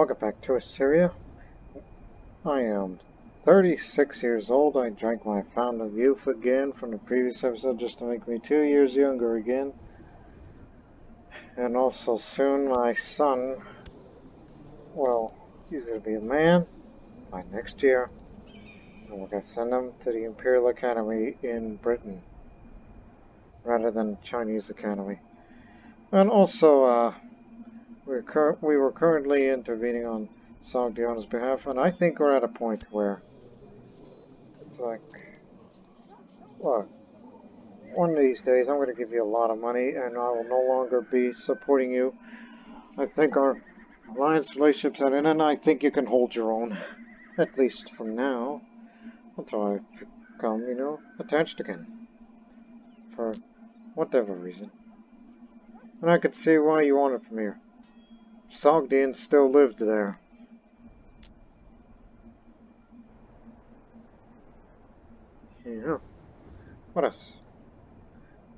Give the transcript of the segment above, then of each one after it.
Welcome back to Assyria. I am 36 years old. I drank my fountain of youth again from the previous episode just to make me 2 years younger again. And also soon my son, well, he's going to be a man by next year. And we're going to send him to the Imperial Academy in Britain rather than Chinese Academy. And also, we were currently intervening on Sogdiana's behalf, and I think we're at a point where it's like, look, one of these days I'm going to give you a lot of money and I will no longer be supporting you. I think our alliance relationship's at an end, and I think you can hold your own, at least from now, until I become, attached again, for whatever reason. And I could see why you want it from here. Sogdians still lived there. Yeah. What else?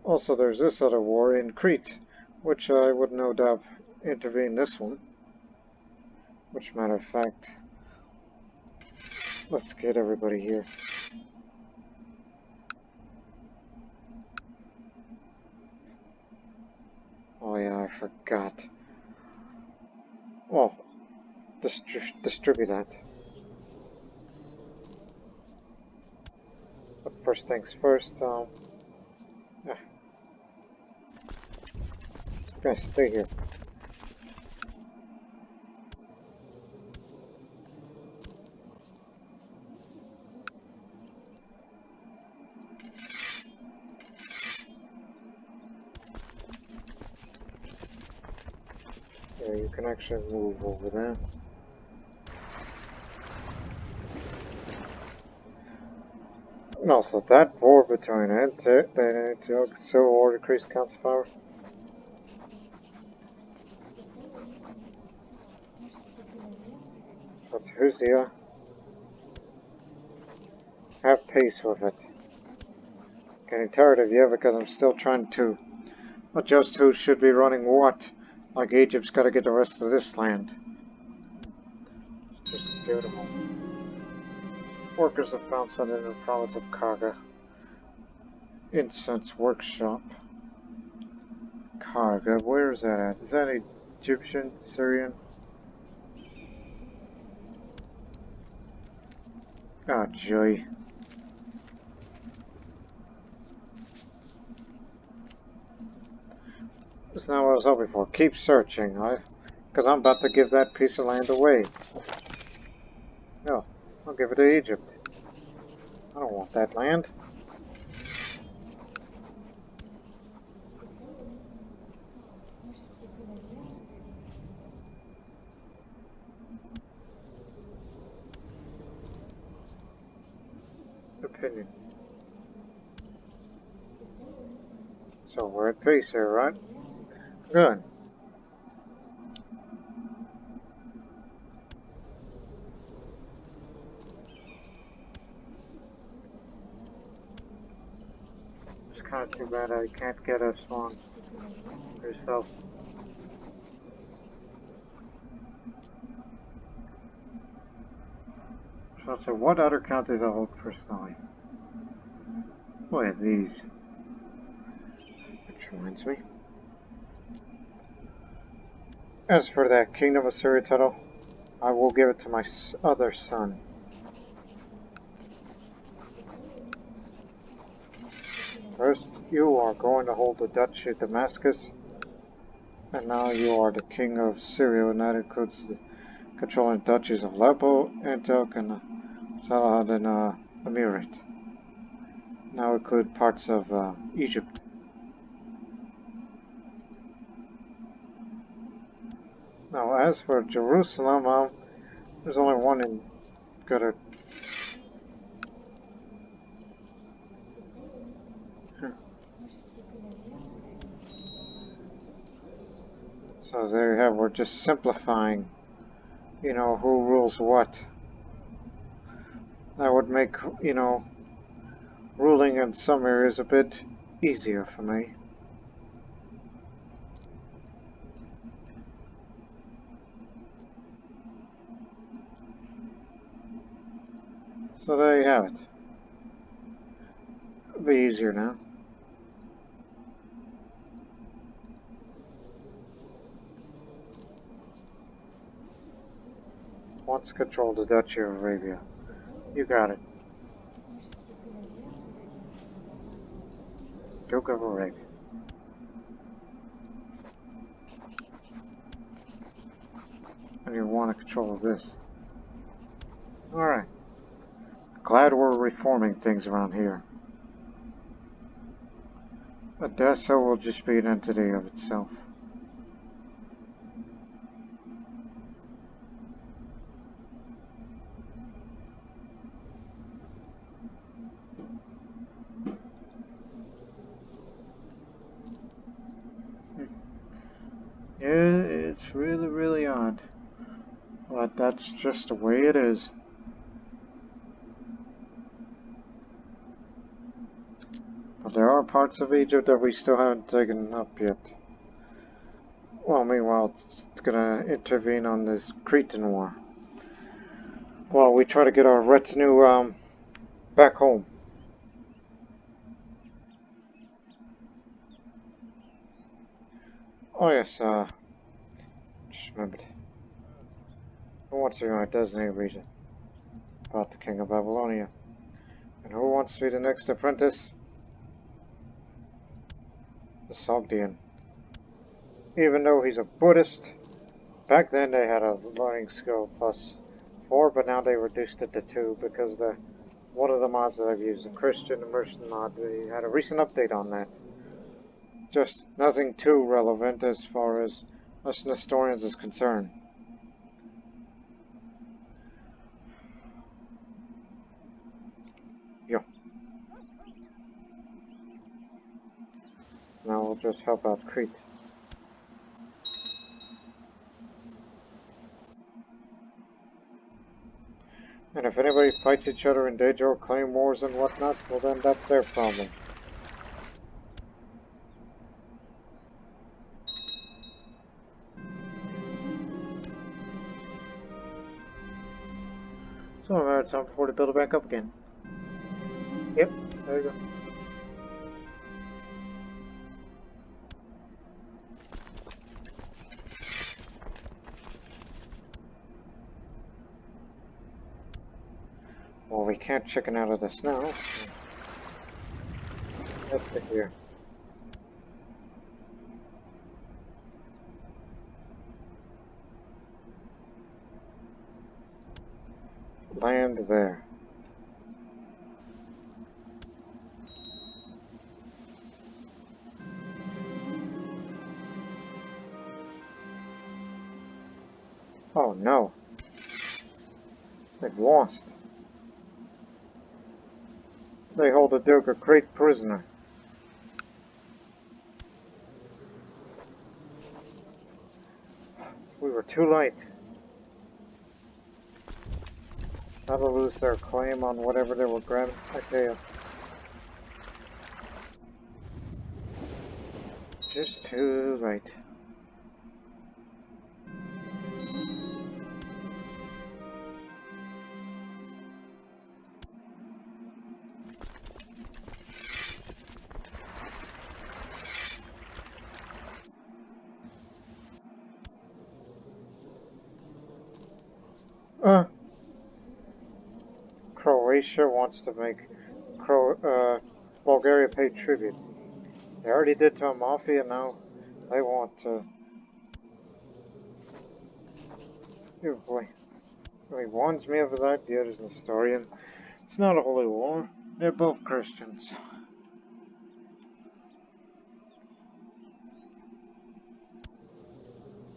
Also, there's this other war in Crete, which I would no doubt intervene this one. Which, matter of fact, let's get everybody here. Oh yeah, I forgot. Well, distribute that. But first things first, guys, stay here. Yeah, you can actually move over there. And also, that war between Antioch Civil War decreased council power. But who's the have peace with it. Getting tired of you because I'm still trying to adjust who should be running what. Like Egypt's got to get the rest of this land. Just beautiful. Workers have found something in the province of Karga. Incense workshop. Karga, where is that at? Is that Egyptian, Syrian? Oh, joy. That's not what I was hoping for. Keep searching, because I'm about to give that piece of land away. No, I'll give it to Egypt. I don't want that land. Opinion. So we're at peace here, right? Good. It's kind of too bad I can't get a swan yourself. So what other counties I hold personally? Boy, these. Which reminds me. As for that Kingdom of Assyria title, I will give it to my other son. First, you are going to hold the Duchy of Damascus, and now you are the King of Syria, and that includes the controlling duchies of Aleppo, Antioch, and Salahuddin Emirate. Now include parts of Egypt. Now, as for Jerusalem, there's only one in good. So there you have, we're just simplifying, who rules what. That would make, ruling in some areas a bit easier for me. So there you have it. It'll be easier now. Wants to control the Duchy of Arabia. You got it. Duke of Arabia. And you want to control this. Alright. Glad we're reforming things around here. Odessa will just be an entity of itself. Yeah, it's really, really odd. But that's just the way it is. But there are parts of Egypt that we still haven't taken up yet. Well, meanwhile, it's gonna intervene on this Cretan war. Well, we try to get our retinue, back home. Oh yes, just remembered. Who wants to be my designated regent? About the King of Babylonia. And who wants to be the next apprentice? The Sogdian. Even though he's a Buddhist, back then they had a learning skill plus 4, but now they reduced it to 2 because one of the mods that I've used, the Christian immersion mod, they had a recent update on that. Just nothing too relevant as far as us Nestorians is concerned. Yo. Now we'll just help out Crete. And if anybody fights each other in Daedro, claim wars and whatnot, well then that's their problem. So it's time for to build it back up again. Yep, there you go. Well, we can't chicken out of this now. Let's get here. Land there. Oh no. They've lost. They hold the Duke of Crete prisoner. We were too late. That'll lose their claim on whatever they were grabbing. Okay. Just too late. Croatia wants to make Bulgaria pay tribute. They already did to Amalfi, and now they want to. Oh boy. He warns me of his idea as a Nestorian. It's not a holy war. They're both Christians.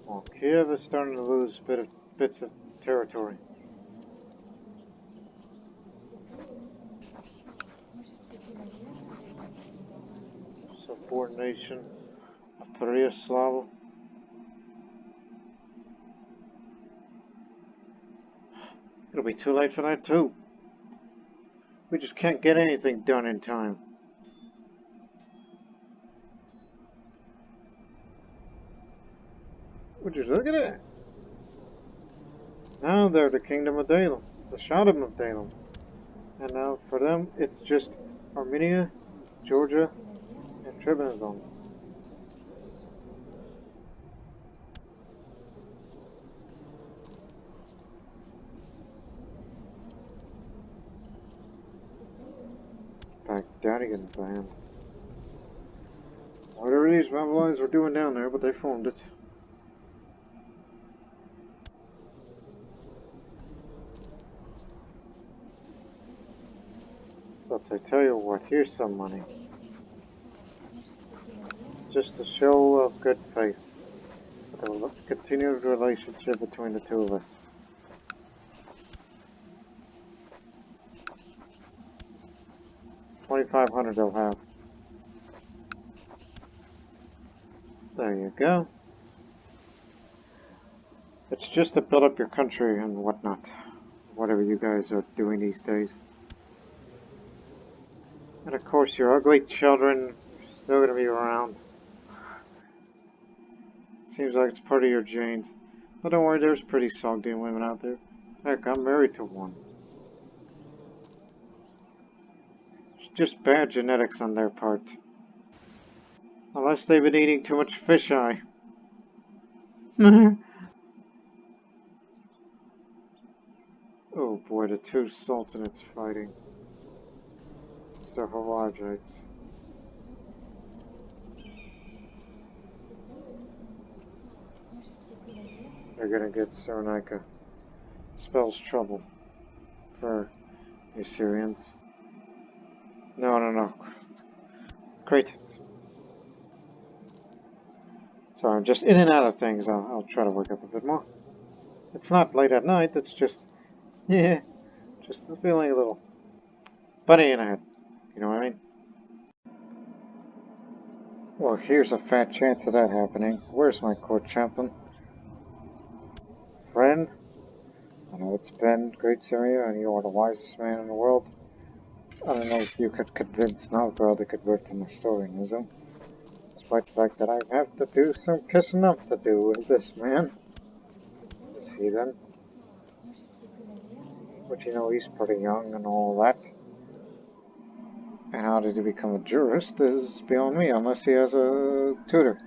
Well, Kiev is starting to lose bits of territory. Subordination of Pereyaslav. It'll be too late for that too. We just can't get anything done in time. Would you look at it? Now they're the Kingdom of Dalem, the Shadam of Dalem. And now for them, it's just Armenia, Georgia, and Trebizond. Baghdadian band. Whatever these Babylonians were doing down there, but they formed it. But I tell you what, here's some money. Just a show of good faith. For the continued relationship between the two of us. 2,500 they'll have. There you go. It's just to build up your country and whatnot. Whatever you guys are doing these days. And of course, your ugly children are still going to be around. Seems like it's part of your genes. But don't worry, there's pretty Sogdian women out there. Heck, I'm married to one. It's just bad genetics on their part. Unless they've been eating too much fish eye. Oh boy, the two sultanates fighting. Safavides. They're gonna get Cyrenaica. Spells trouble for the Assyrians. No. Great. Sorry, I'm just in and out of things. I'll try to wake up a bit more. It's not late at night, it's just, yeah, just feeling a little funny in the head. You know what I mean? Well, here's a fat chance of that happening. Where's my court chaplain? Friend? I know it's been great Syria, and you are the wisest man in the world. I don't know if you could convince Novgorod to convert to Nestorianism, despite the fact that I have to do some kissing up to do with this man. This heathen. But you know, he's pretty young and all that. And how did he become a jurist is beyond me, unless he has a tutor.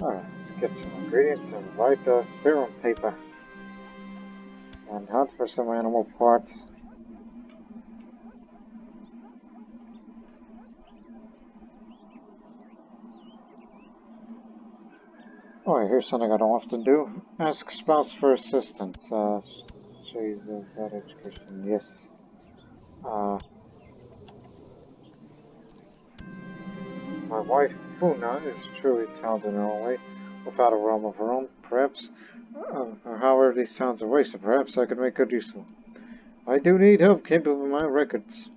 Alright, let's get some ingredients and write the theorem paper. And hunt for some animal parts. Oh, here's something I don't often do. Ask spouse for assistance. She's of that education. Yes. My wife, Funa, is truly talented in her own way, without a realm of her own, perhaps. Or however these talents are wasted, perhaps I could make good use of them. I do need help keeping with my records.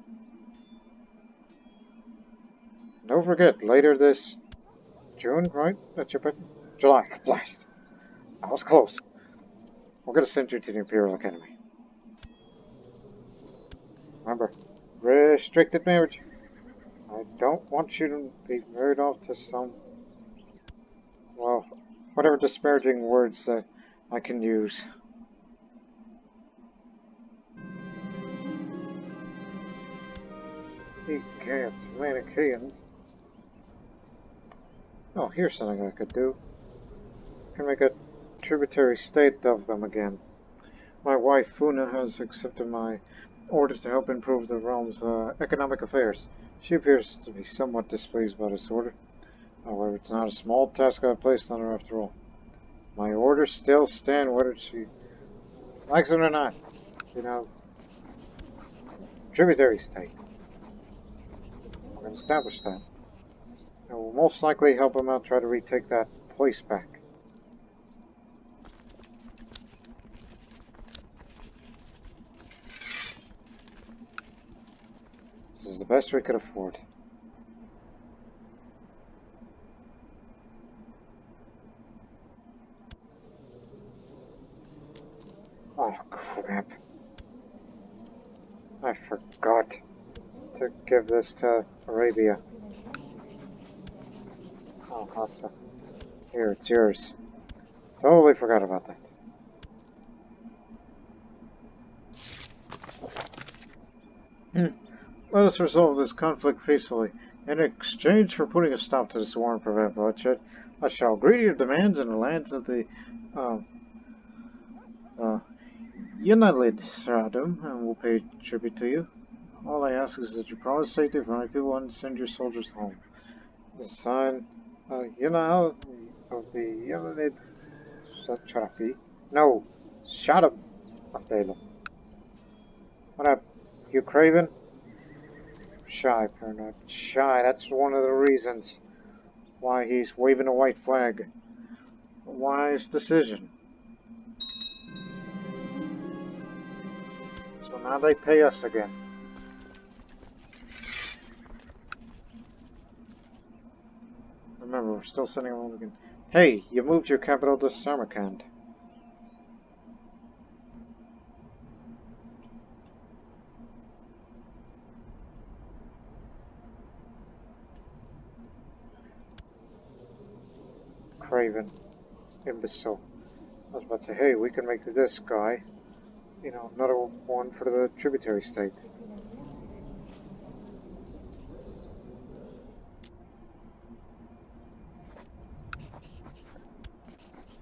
Don't forget, later this June, right? That's your birthday? July. Blast. I was close. We're gonna send you to the Imperial Academy. Remember, restricted marriage. I don't want you to be married off to some, well, whatever disparaging words that I can use. Egants, Manichaeans. Oh, here's something I could do. I can make a tributary state of them again. My wife, Funa, has accepted my orders to help improve the realm's economic affairs. She appears to be somewhat displeased by this order. However, it's not a small task I've placed on her after all. My orders still stand whether she likes it or not. You know, tributary state. I'm going to establish that. It will most likely help him out try to retake that place back. This is the best we could afford. Oh, crap. I forgot to give this to Arabia. Oh, awesome. Here, it's yours. Totally forgot about that. Let us resolve this conflict peacefully. In exchange for putting a stop to this war and prevent bloodshed, I shall agree to your demands in the lands of the uh, Unalid Sradum, and will pay tribute to you. All I ask is that you promise safety for my people and send your soldiers home. The sign, Yunal of the Unalid Satrapi. No, shut up, Abdela. What up, you craven? Shy, paranoid. Shy, that's one of the reasons why he's waving a white flag. A wise decision. So now they pay us again. Remember, we're still sending them again. Hey, you moved your capital to Samarkand. Craven. Imbecile. I was about to say, hey, we can make this guy, another one for the tributary state.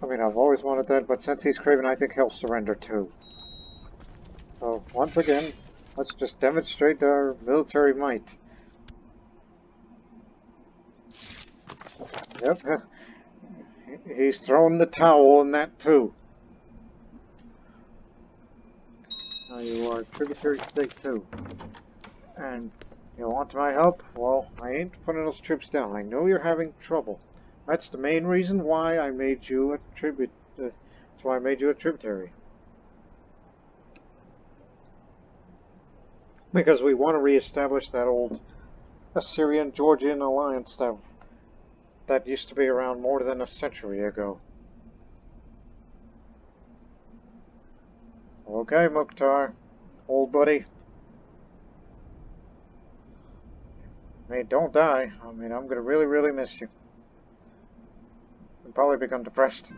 I mean, I've always wanted that, but since he's Craven, I think he'll surrender too. So, once again, let's just demonstrate our military might. Yep, he's throwing the towel in that too. Now you are a tributary state too. And you want my help? Well, I ain't putting those troops down. I know you're having trouble. That's the main reason why I made you a that's why I made you a tributary. Because we want to reestablish that old Assyrian-Georgian alliance that used to be around more than a century ago. Okay, Mukhtar, old buddy. Hey, don't die. I mean, I'm gonna really, really miss you. You'll probably become depressed.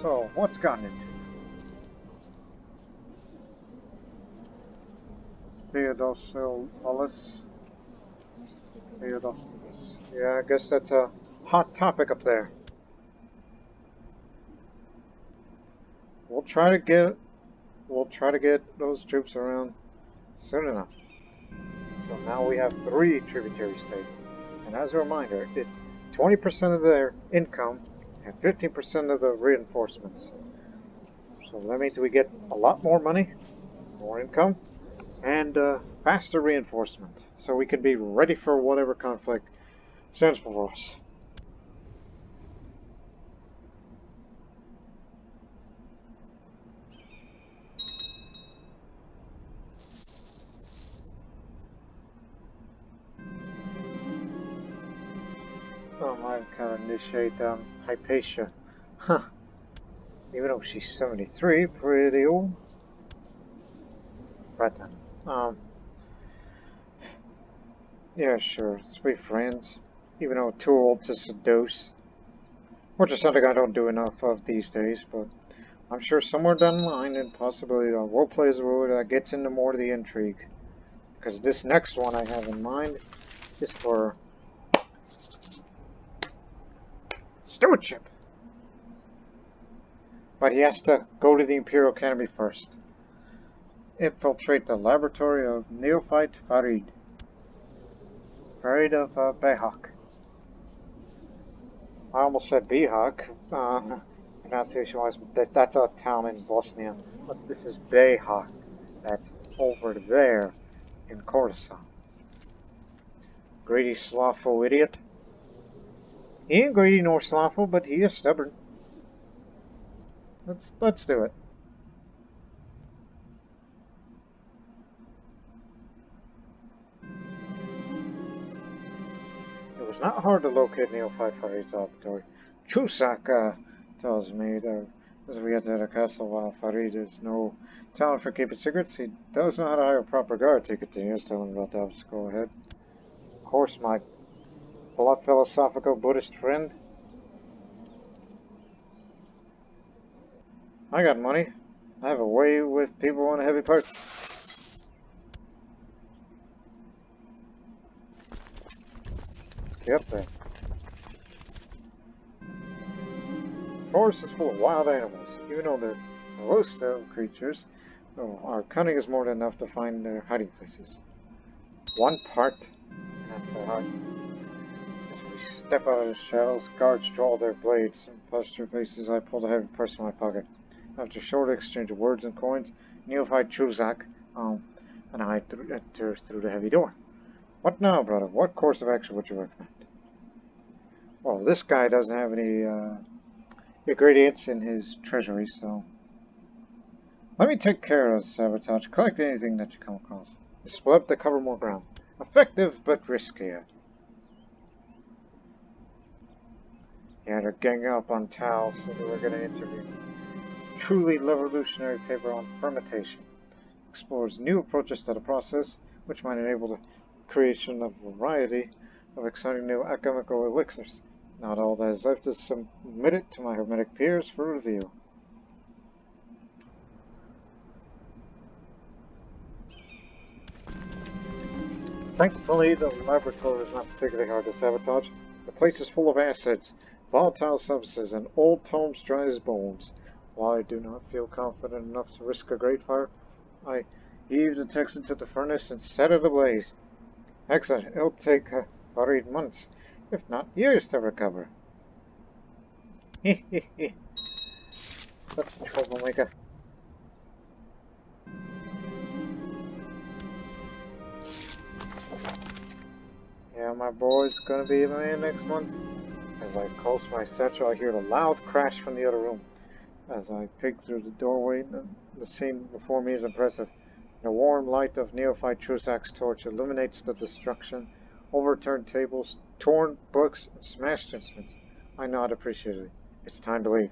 So, what's gotten into? Theodosius. Yeah, I guess that's a hot topic up there. We'll try to get those troops around soon enough. So now we have 3 tributary states. And as a reminder, it's 20% of their income and 15% of the reinforcements. So that means we get a lot more money, more income, and faster reinforcement. So we can be ready for whatever conflict sends for us. I kind of initiate Hypatia. Huh. Even though she's 73, pretty old. Right then. Yeah, sure. Let's be friends. Even though too old to seduce. Which is something I don't do enough of these days, but I'm sure somewhere down the line, and possibly we'll play as a role that gets into more of the intrigue. Because this next one I have in mind is for stewardship. But he has to go to the Imperial Academy first. Infiltrate the laboratory of neophyte Farid. Farid of Behak. I almost said Behak. Pronunciation-wise, that's a town in Bosnia. But this is Behak. That's over there in Khorasan. Greedy, slothful idiot. He ain't greedy nor slothful, but he is stubborn. Let's do it. It was not hard to locate Neophyte Farid's laboratory. Chusak tells me that as we get to the castle, while Farid is no talent for keeping secrets, he does know how to hire a proper guard. He continues telling about the obstacle ahead. Of course, my blood philosophical Buddhist friend. I got money. I have a way with people on a heavy part. Let's get up there. The forest is full of wild animals. Even though they're hostile creatures, our cunning is more than enough to find their hiding places. One part, and that's so hard. As we step out of the shadows, guards draw their blades and posture faces. I pulled a heavy purse from my pocket. After a short exchange of words and coins, neophyte Chuzak and I enter through the heavy door. What now, brother? What course of action would you recommend? Well, this guy doesn't have any ingredients in his treasury, so let me take care of sabotage. Collect anything that you come across. Split up to cover more ground. Effective, but riskier. Yeah, they're ganging up on Tao, so they were going to interview. Truly revolutionary paper on fermentation. Explores new approaches to the process, which might enable the creation of a variety of exciting new alchemical elixirs. Not all that is left is submitted to my hermetic peers for review. Thankfully, the laboratory is not particularly hard to sabotage. The place is full of acids, volatile substances, and old tomes dry as bones. While I do not feel confident enough to risk a great fire, I heaved the text into the furnace and set it ablaze. Excellent. It'll take about 8 months, if not years, to recover. Hehehe. That's a troublemaker. Yeah, my boy's gonna be a man next month. As I close my satchel, I hear a loud crash from the other room. As I peek through the doorway, the scene before me is impressive. The warm light of neophyte Chuzak's torch illuminates the destruction, overturned tables, torn books, and smashed instruments. I nod appreciatively. It's time to leave.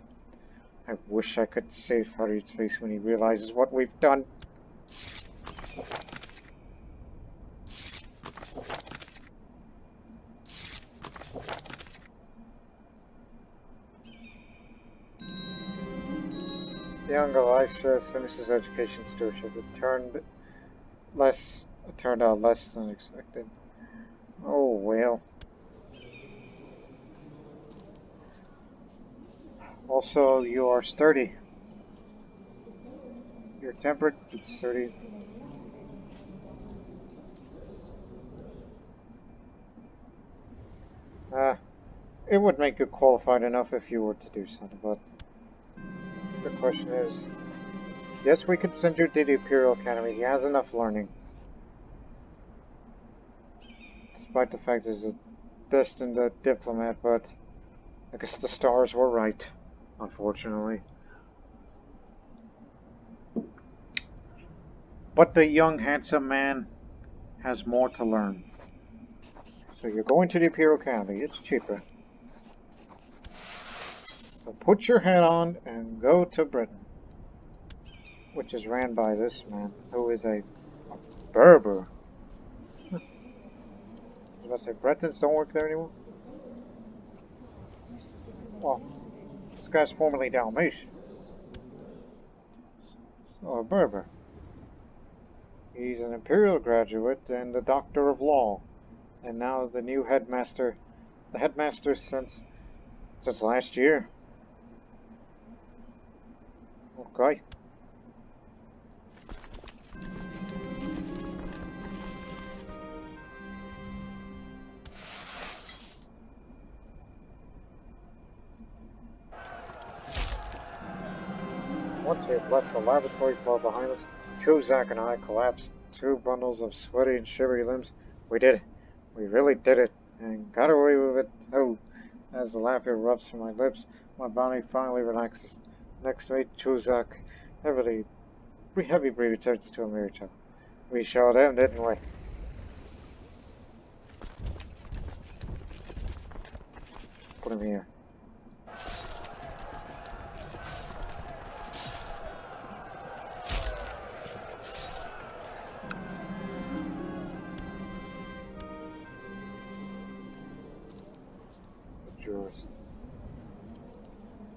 I wish I could save Harriet's face when he realizes what we've done. Young Elisha has finished his education stewardship. It turned out less than expected. Oh well. Also, you are sturdy. You're temperate, but sturdy. It would make you qualified enough if you were to do something, but the question is, yes, we could send you to the Imperial Academy. He has enough learning. Despite the fact he's a destined diplomat, but I guess the stars were right, unfortunately. But the young, handsome man has more to learn. So you're going to the Imperial Academy. It's cheaper. So put your hat on and go to Britain, which is ran by this man, who is a Berber. I was about to say, Bretons don't work there anymore? Well, this guy's formerly Dalmatian. So a Berber. He's an Imperial graduate and a Doctor of Law, and now the new headmaster. The headmaster since last year. Okay. Once we had left the laboratory far behind us, Chuzak and I collapsed, two bundles of sweaty and shivery limbs. We did it. We really did it, and got away with it. Oh, as the laughter erupts from my lips, my body finally relaxes. Next to me, Chuzak, heavy breathing, turns to a mirror chuckle. We showed him, didn't we? Put him here. Jurist.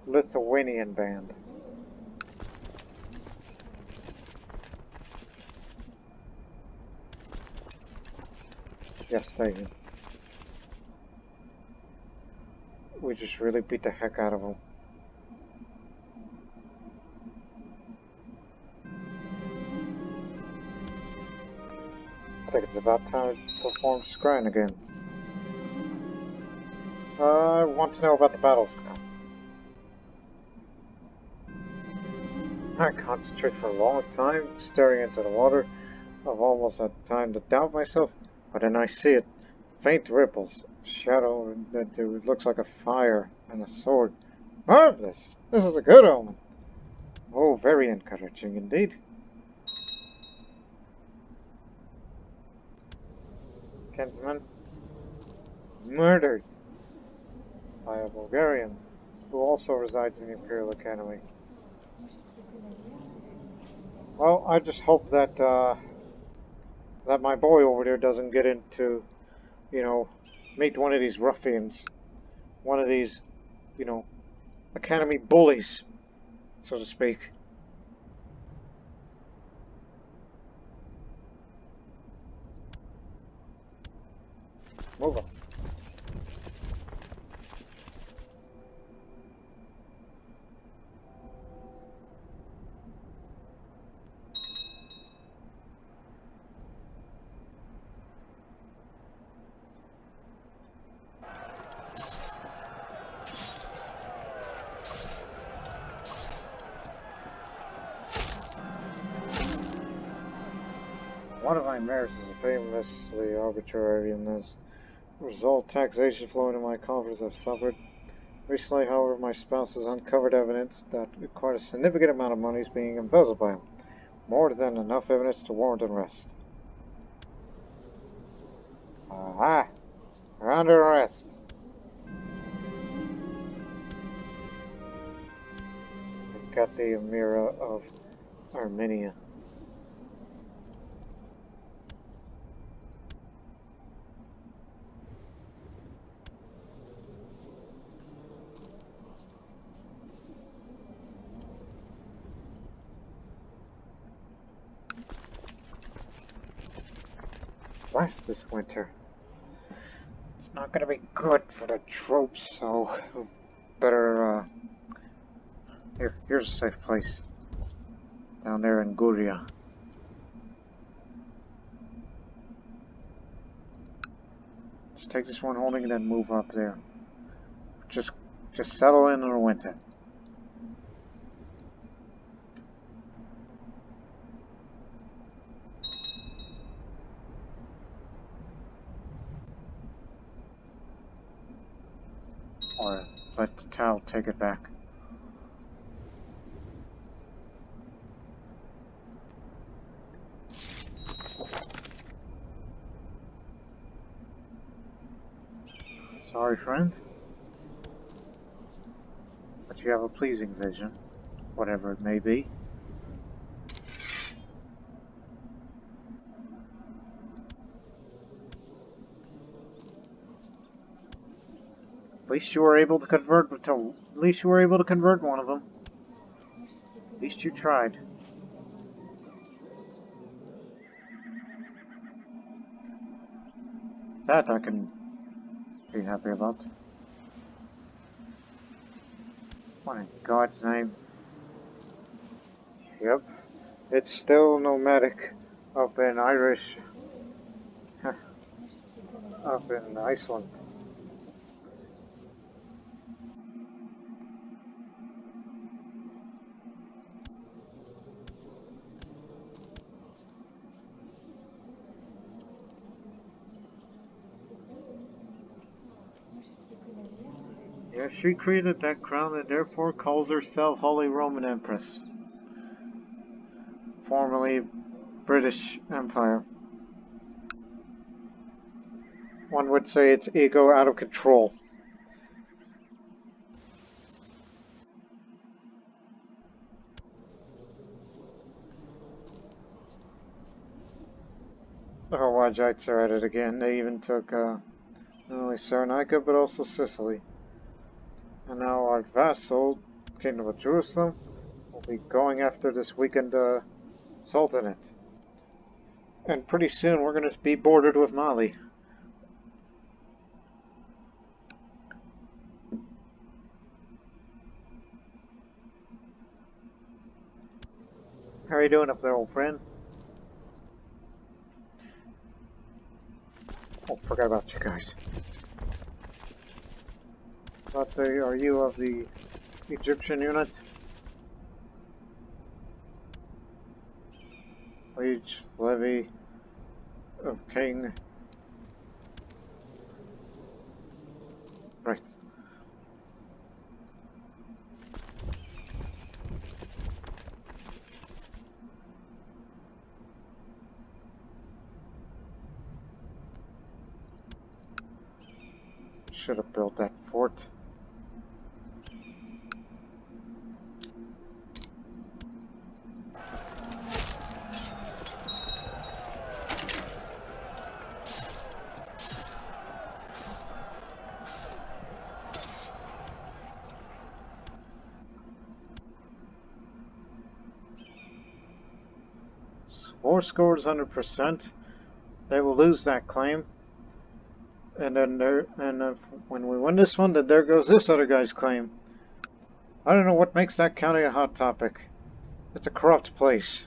Lithuanian band. Yes, Satan. We just really beat the heck out of them. I think it's about time to perform scrying again. I want to know about the battles to come. I concentrate for a long time, staring into the water. I've almost had time to doubt myself, but then I see it. Faint ripples, shadow that looks like a fire, and a sword. Marvelous! This is a good omen. Oh, very encouraging indeed. Kinsman, murdered by a Bulgarian who also resides in the Imperial Academy. Well, I just hope that that my boy over there doesn't get into, you know, meet one of these ruffians, one of these, you know, academy bullies, so to speak. Move on. One of my mayors is famously arbitrary in this. Result, taxation flowing into my coffers have suffered. Recently, however, my spouse has uncovered evidence that quite a significant amount of money is being embezzled by him. More than enough evidence to warrant arrest. Aha! We're under arrest. We've got the Emir of Armenia. Blast this winter. It's not going to be good for the troops, so better, here's a safe place. Down there in Guria. Just take this one holding and then move up there. Just settle in the winter. Or let Tao take it back. Sorry, friend. But you have a pleasing vision, whatever it may be. At least you were able to convert one of them. At least you tried. That I can be happy about. What in God's name? Yep. It's still nomadic up in up in Iceland. Yeah, she created that crown and therefore calls herself Holy Roman Empress. Formerly British Empire. One would say it's ego out of control. The Hawajites are at it again. They even took not only Cyrenaica but also Sicily. And now our vassal, Kingdom of Jerusalem, will be going after this weakened Sultanate. And pretty soon we're going to be bordered with Mali. How are you doing up there, old friend? Oh, forgot about you guys. Let's say, are you of the Egyptian unit? Liege, Levy, of King. Right. Should have built that fort. War scores 100%. They will lose that claim. And then when we win this one, then there goes this other guy's claim. I don't know what makes that county a hot topic. It's a corrupt place.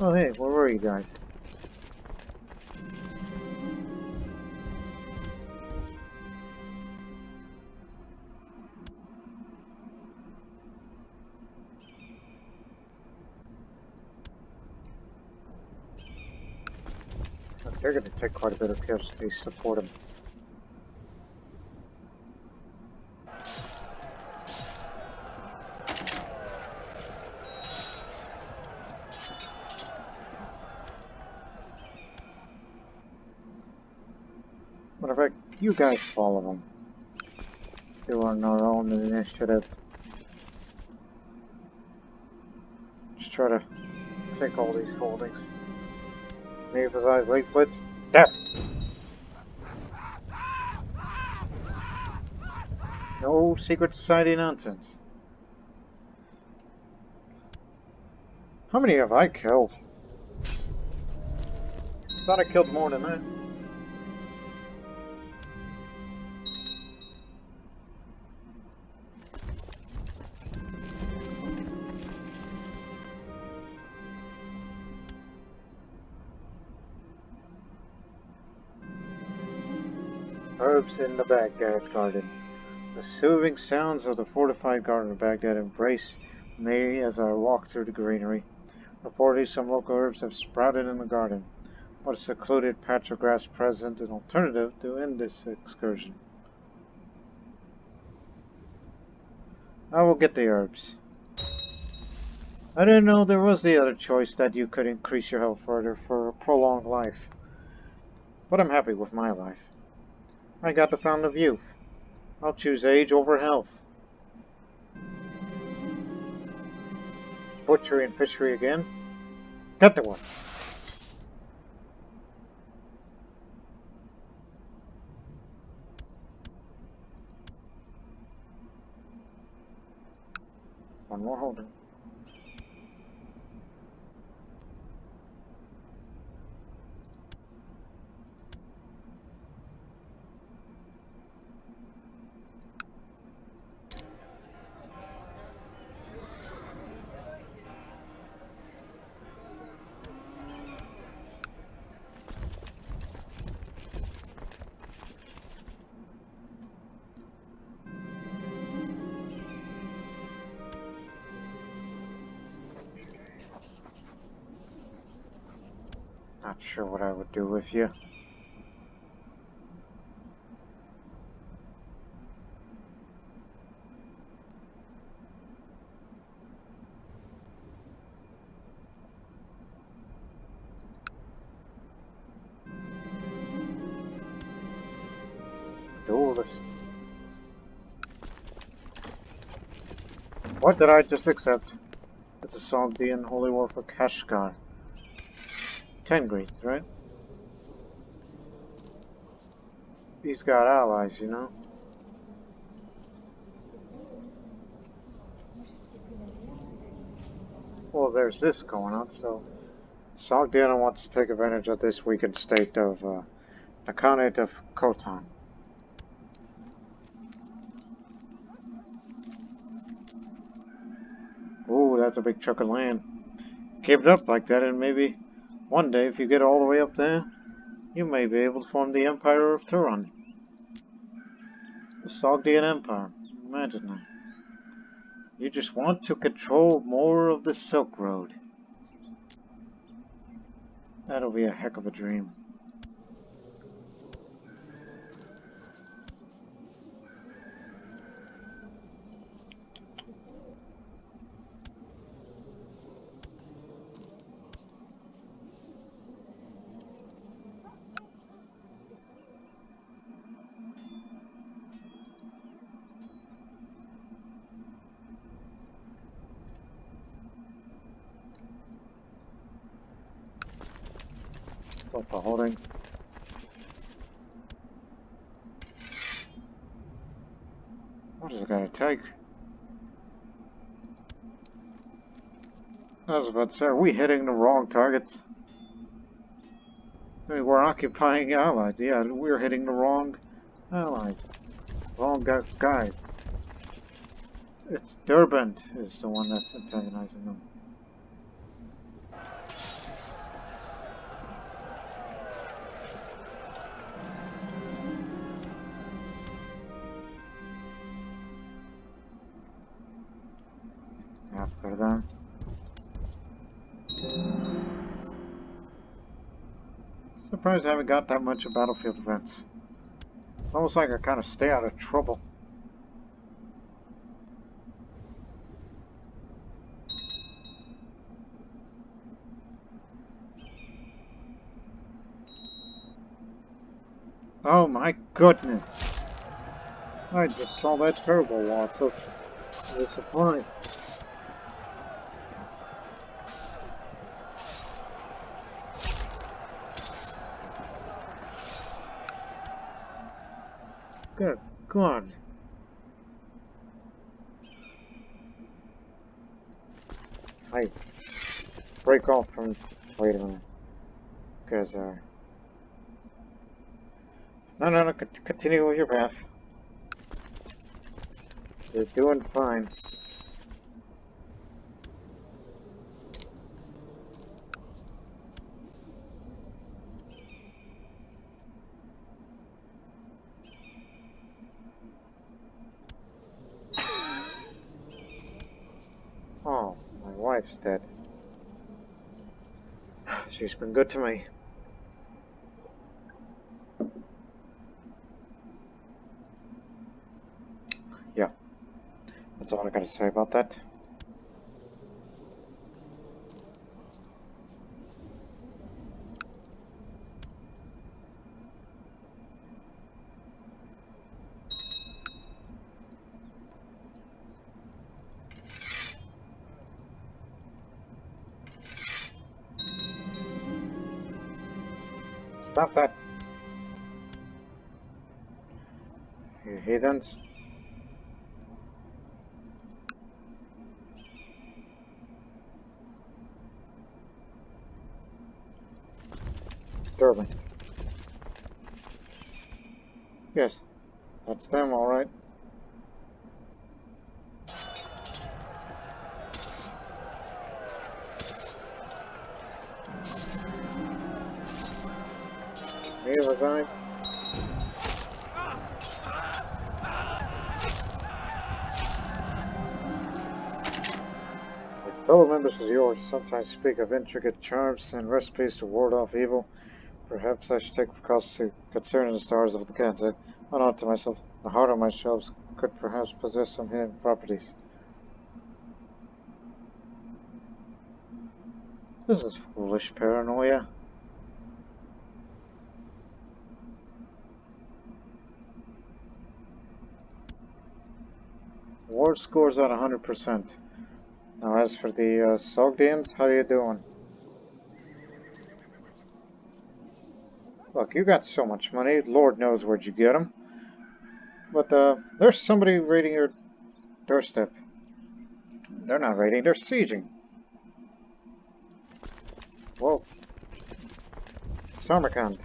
Oh hey, where were you guys? They're going to take quite a bit of care to support him. Matter of fact, you guys follow them. You are on our own initiative. Just try to take all these holdings. Me emphasize late blitz. Death! No secret society nonsense. How many have I killed? Thought I killed more than that. Herbs in the Baghdad garden. The soothing sounds of the fortified garden of Baghdad embrace me as I walk through the greenery. Reportedly, some local herbs have sprouted in the garden, but a secluded patch of grass present an alternative to end this excursion. I will get the herbs. I didn't know there was the other choice that you could increase your health further for a prolonged life. But I'm happy with my life. I got the Fountain of Youth. I'll choose age over health. Butchery and fishery again. Get the one. One more holding. Not sure what I would do with you. Duelist. What did I just accept? Sogdian Holy War for Kashgar. 10 greens, right? He's got allies, you know. Well, there's this going on, so Sogdiana wants to take advantage of this weakened state of the Khanate of Khotan. Ooh, that's a big chunk of land. Keep it up like that, and maybe one day, if you get all the way up there, you may be able to form the Empire of Turan. The Sogdian Empire. Imagine that. You just want to control more of the Silk Road. That'll be a heck of a dream. Stop the holdings. What is it gonna take? I was about to say, are we hitting the wrong targets? I mean, we're occupying allies. Yeah, we're hitting the wrong allies. Wrong guys. It's Derbent is the one that's antagonizing them. After that. Surprised I haven't got that much of battlefield events. Almost like I kind of stay out of trouble. Oh my goodness! I just saw that terrible loss of the supply. Good God. I break off from... Wait a minute. Because, No, continue with your path. You're doing fine. Oh, my wife's dead. She's been good to me. Yeah, that's all I gotta say about that. Stop that, you heathens. Disturbing. Yes, that's them, alright. Me was I? Fellow members of yours sometimes speak of intricate charms and recipes to ward off evil. Perhaps I should take precautions concerning the stars of the Kansas. I thought to myself, the heart of my shelves could perhaps possess some hidden properties. This is foolish paranoia. Ward scores at 100%. Now, as for the Sogdians, how you doing? Look, you got so much money, Lord knows where'd you get them. But there's somebody raiding your doorstep. They're not raiding, they're sieging. Whoa. Samarkand.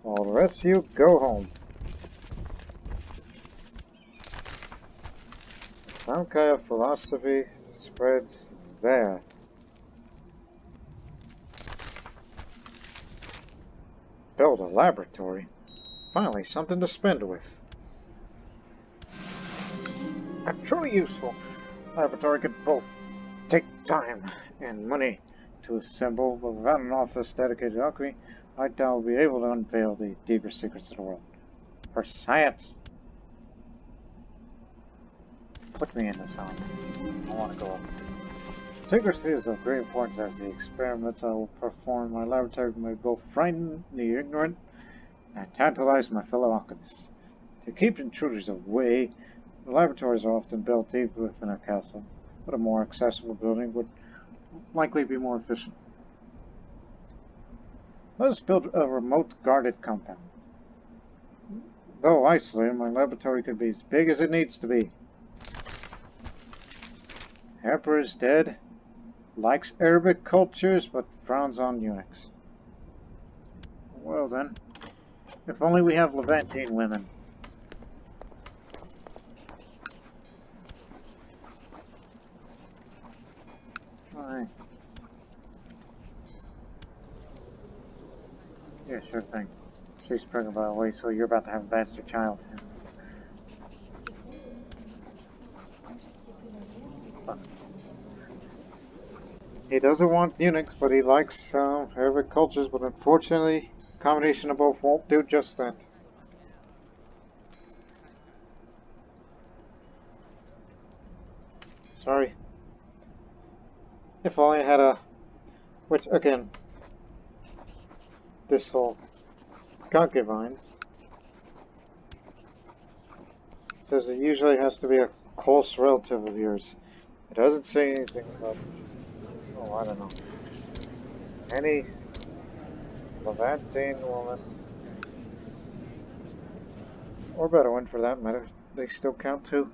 All the rest of you, go home. Some kind of philosophy spreads there. Build a laboratory. Finally, something to spend with. A truly useful laboratory could both take time and money to assemble, but without an office dedicated to alchemy, I doubt I'll be able to unveil the deeper secrets of the world. For science! Put me in this house. I want to go up. Secrecy is of great importance as the experiments I will perform in my laboratory may both frighten the ignorant and tantalize my fellow alchemists. To keep intruders away, the laboratories are often built deep within a castle, but a more accessible building would likely be more efficient. Let us build a remote guarded compound. Though isolated, my laboratory could be as big as it needs to be. Emperor is dead. Likes Arabic cultures, but frowns on eunuchs. Well then, if only we have Levantine women. Alright. Yeah, sure thing. She's pregnant, by the way, so you're about to have a bastard child. He doesn't want eunuchs, but he likes Arabic cultures, but unfortunately, a combination of both won't do just that. Sorry. If only I had a... Which, again, this whole concubines says it usually has to be a close relative of yours. It doesn't say anything about... Oh, I don't know. Any Levantine woman, or Bedouin for that matter, they still count too.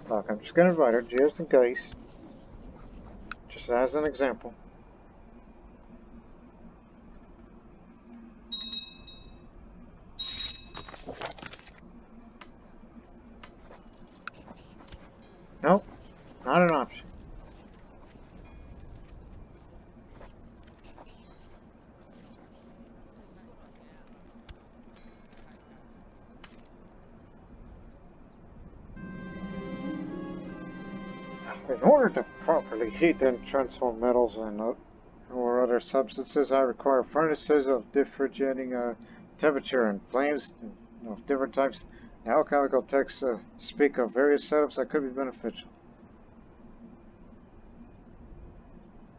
Look, I'm just gonna invite her just in case. Just as an example. Nope, not an option. In order to properly heat and transform metals and or other substances, I require furnaces of differentiating temperature and flames of different types. The alchemical texts speak of various setups that could be beneficial.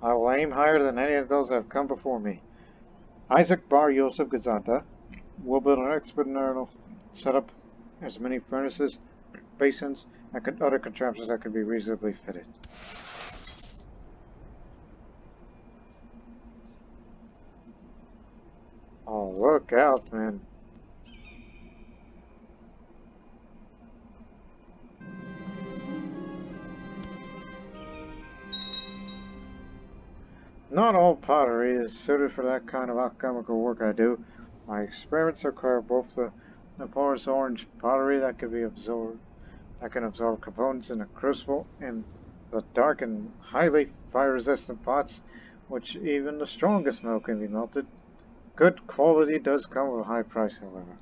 I will aim higher than any of those that have come before me. Isaac Bar Yosef Gazanta will build an experimental setup, as many furnaces, basins, and other contraptions that can be reasonably fitted. Oh, look out, man. Not all pottery is suited for that kind of alchemical work I do. My experiments require both the porous orange pottery that can absorb components in a crucible, and the dark and highly fire-resistant pots, which even the strongest metal can be melted. Good quality does come with a high price, however.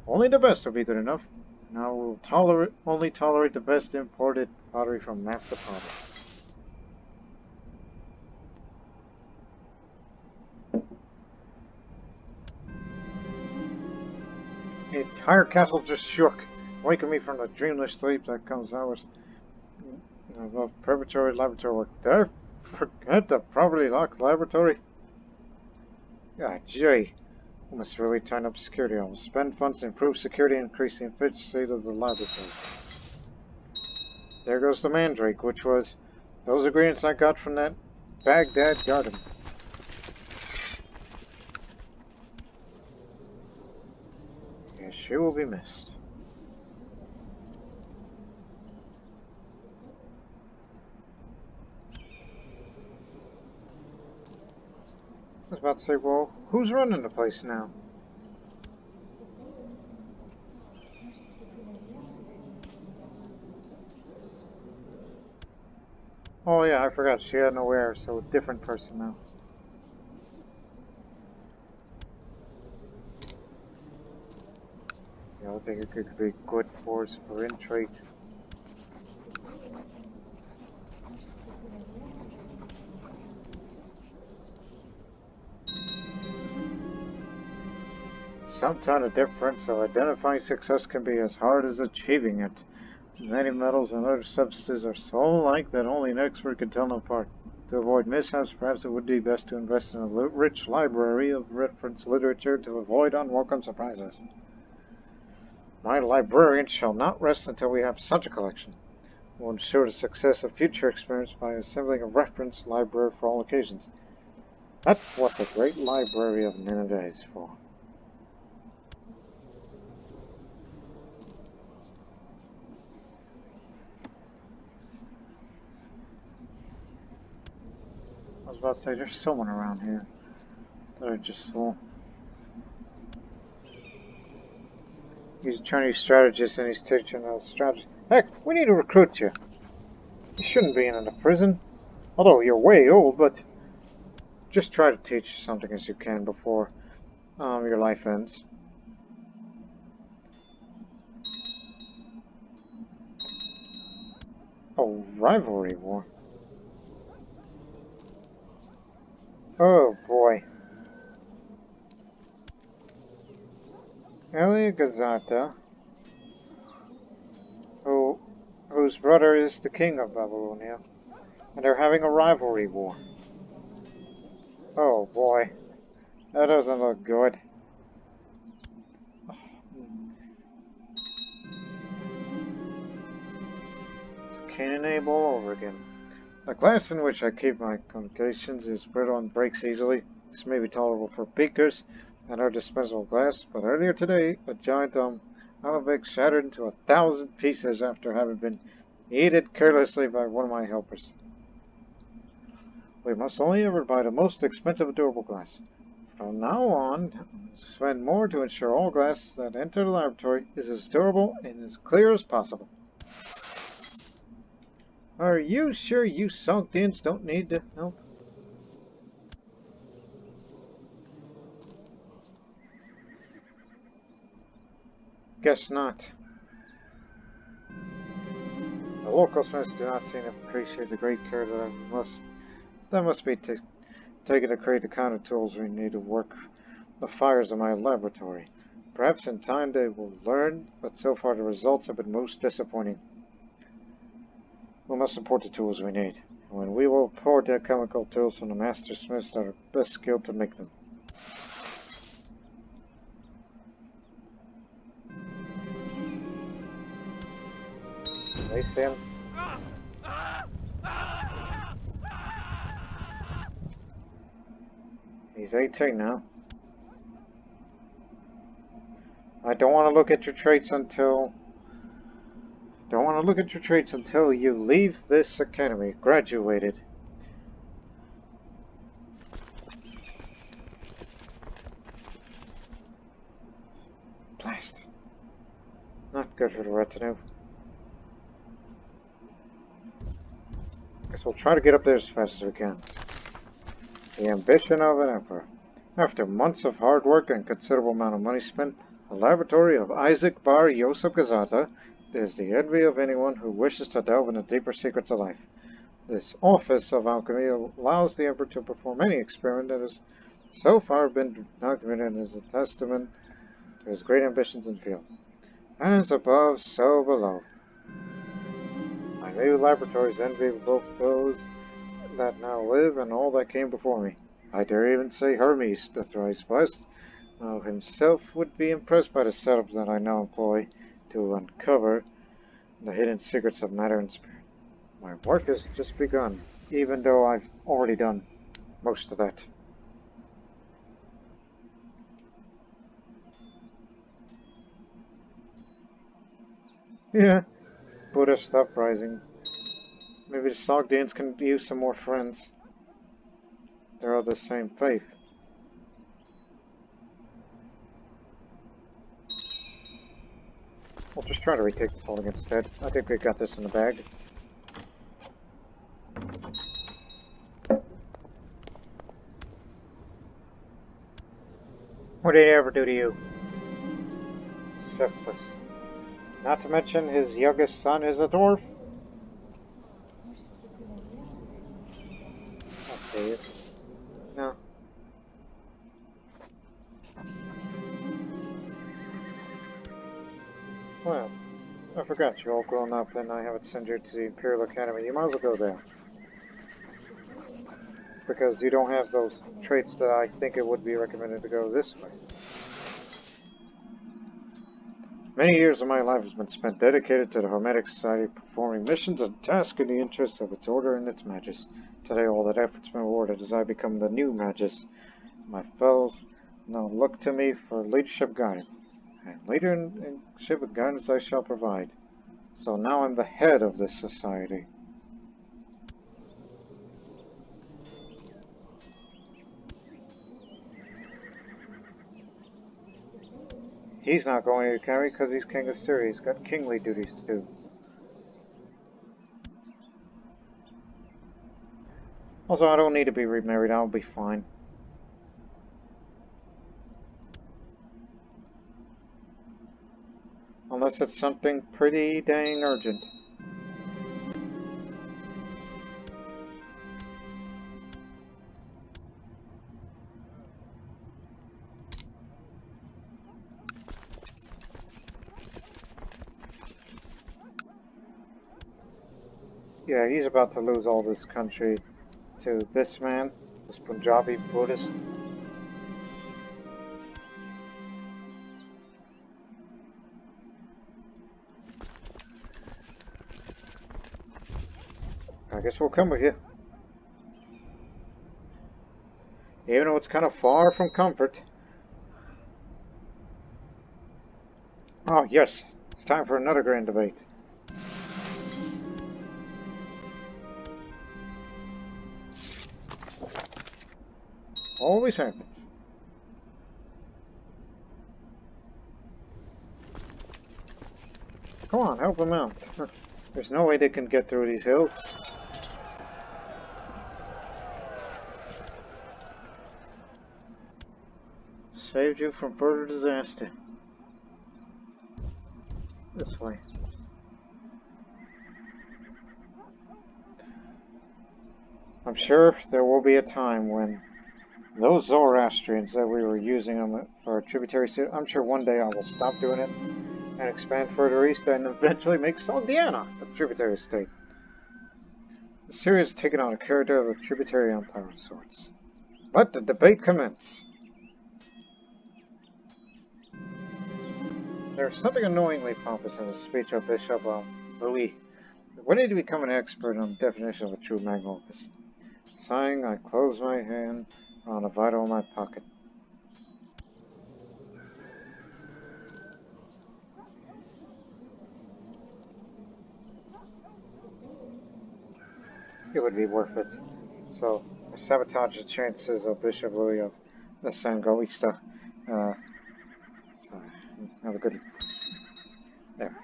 Only the best will be good enough. Now we'll only tolerate the best imported pottery from master potters. The entire castle just shook, waking me from the dreamless sleep that comes hours of preparatory laboratory work. Did I forget the properly locked laboratory? God, gee. We must really tighten up security. I will spend funds to improve security and increase the efficiency of the laboratory. There goes the mandrake, which was those ingredients I got from that Baghdad garden. Yes, she will be missed. I was about to say, well, who's running the place now? Oh yeah, I forgot. She had no heir, so a different person now. Yeah, I think it could be good force for intrigue. Sometimes the difference of identifying success can be as hard as achieving it. Many metals and other substances are so alike that only an expert can tell them apart. To avoid mishaps, perhaps it would be best to invest in a rich library of reference literature to avoid unwelcome surprises. My librarian shall not rest until we have such a collection. We'll ensure the success of future experiments by assembling a reference library for all occasions. That's what the Great Library of Nineveh is for. I was about to say, there's someone around here that I just saw. He's a Chinese strategist and he's teaching us strategy. Heck, we need to recruit you. You shouldn't be in a prison. Although you're way old, but just try to teach something as you can before your life ends. Oh, rivalry war. Oh boy. Elia Gazata, whose brother is the king of Babylonia, and they're having a rivalry war. Oh boy. That doesn't look good. It's Canaanite all over again. The glass in which I keep my communications is brittle and breaks easily. This may be tolerable for beakers and our dispensable glass, but earlier today, a giant alembic shattered into 1,000 pieces after having been eaten carelessly by one of my helpers. We must only ever buy the most expensive durable glass. From now on, spend more to ensure all glass that enter the laboratory is as durable and as clear as possible. Are you sure you Sogdians don't need help? Guess not. The local smiths do not seem to appreciate the great care that must be taken to create the kind of tools we need to work the fires in my laboratory. Perhaps in time they will learn, but so far the results have been most disappointing. We must import the tools we need, and we will import the chemical tools from the master smiths that are best skilled to make them. They see him. He's 18 now. I don't want to look at your traits until you leave this academy, graduated. Blast. Not good for the retinue. Guess we'll try to get up there as fast as we can. The ambition of an emperor. After months of hard work and considerable amount of money spent, the laboratory of Isaac Bar Yosef Gazata is the envy of anyone who wishes to delve into deeper secrets of life. This office of alchemy allows the emperor to perform any experiment that has so far been documented as a testament to his great ambitions in the field. As above, so below. My new laboratory is envy of both those that now live and all that came before me. I dare even say Hermes, the thrice blessed, himself would be impressed by the setup that I now employ to uncover the hidden secrets of matter and spirit. My work has just begun, even though I've already done most of that. Yeah, Buddhist uprising. Maybe the Sogdians can use some more friends. They're of the same faith. We'll just try to retake the holding instead. I think we got this in the bag. What did he ever do to you? Syphilis. Not to mention his youngest son is a dwarf. Okay. No. Well, I forgot you're all grown up and I haven't sent you to the Imperial Academy. You might as well go there. Because you don't have those traits that I think it would be recommended to go this way. Many years of my life has been spent dedicated to the Hermetic Society, performing missions and tasks in the interests of its order and its magus. Today all that effort's been rewarded as I become the new magus. My fellows now look to me for leadership guidance, and leadership and guidance I shall provide. So now I'm the head of this society. He's not going to carry because he's king of Syria. He's got kingly duties to do. Also, I don't need to be remarried. I'll be fine. Unless it's something pretty dang urgent. Yeah, he's about to lose all this country to this man, this Punjabi Buddhist. I guess we'll come with you. Even though it's kind of far from comfort. Oh, yes. It's time for another grand debate. Always happens. Come on, help them out. There's no way they can get through these hills. Saved you from further disaster. This way. I'm sure there will be a time when those Zoroastrians that we were using for our tributary state, I'm sure one day I will stop doing it and expand further east and eventually make Sogdiana a tributary state. Assyria has taken on a character of a tributary empire of sorts. Let the debate commence. There's something annoyingly pompous in the speech of Bishop Louis. When did he become an expert on the definition of a true magnolithus? Sighing, I close my hand on a vital in my pocket. It would be worth it. So, I sabotage the chances of Bishop Louis of the Sangoista. So, have a good... There.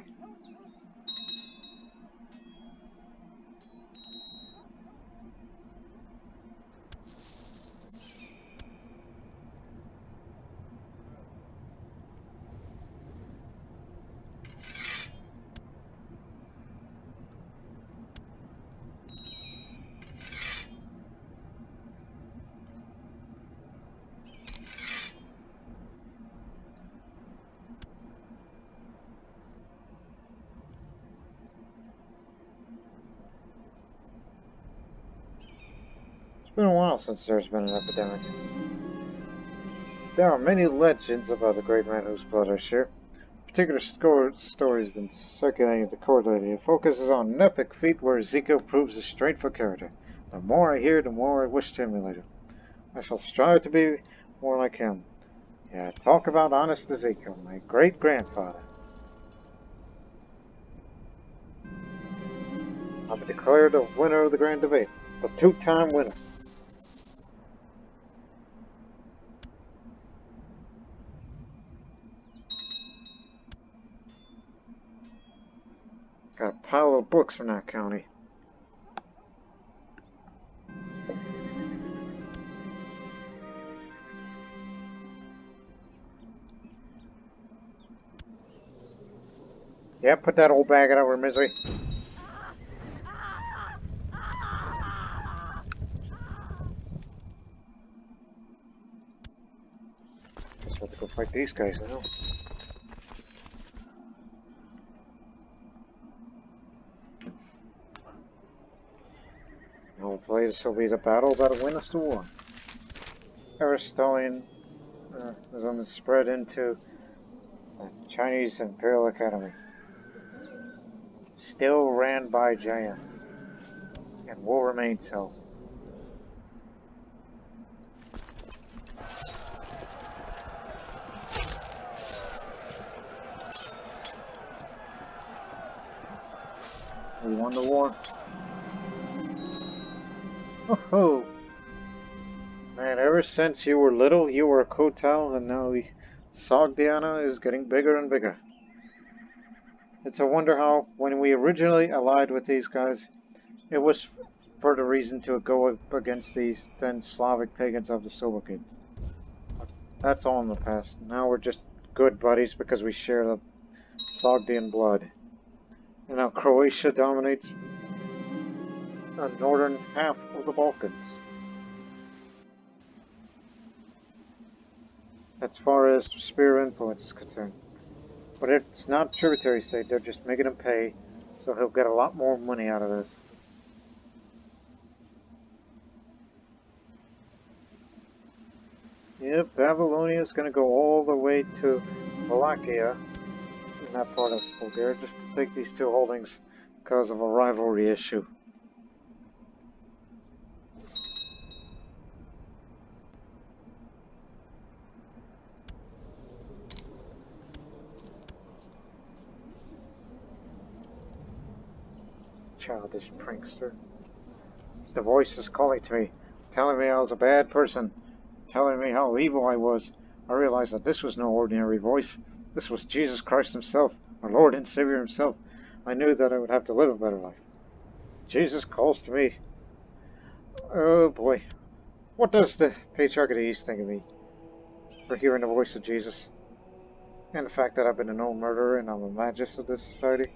It's been a while since there's been an epidemic. There are many legends about the great man whose blood I share. A particular story has been circulating at the court lately. It focuses on an epic feat where Ezekiel proves his strength for character. The more I hear, the more I wish to emulate him. I shall strive to be more like him. Yeah, talk about honest Ezekiel, my great-grandfather. I'll be declared the winner of the grand debate. The two-time winner. Got a pile of books from that county. Yeah, put that old bag out of her misery. Just have to go fight these guys now. Hopefully this will be the battle that'll win us the war. Nestorian is on the spread into the Chinese Imperial Academy. Still ran by giants, and will remain so. We won the war. Oh, man, ever since you were little, you were a Kotal, and now Sogdiana is getting bigger and bigger. It's a wonder how, when we originally allied with these guys, it was for the reason to go up against these then Slavic pagans of the Sogdians. That's all in the past. Now we're just good buddies because we share the Sogdian blood. And now Croatia dominates the northern half of the Balkans. As far as sphere influence is concerned. But it's not tributary state, they're just making him pay, so he'll get a lot more money out of this. Yep, Babylonia is going to go all the way to Wallachia, in that part of Bulgaria, just to take these two holdings because of a rivalry issue. Childish prankster. The voice is calling to me, telling me I was a bad person, telling me how evil I was. I realized that this was no ordinary voice. This was Jesus Christ himself, our Lord and Savior himself. I knew that I would have to live a better life. Jesus calls to me. Oh boy. What does the Patriarch of the East think of me for hearing the voice of Jesus? And the fact that I've been a known murderer and I'm a magus of this society?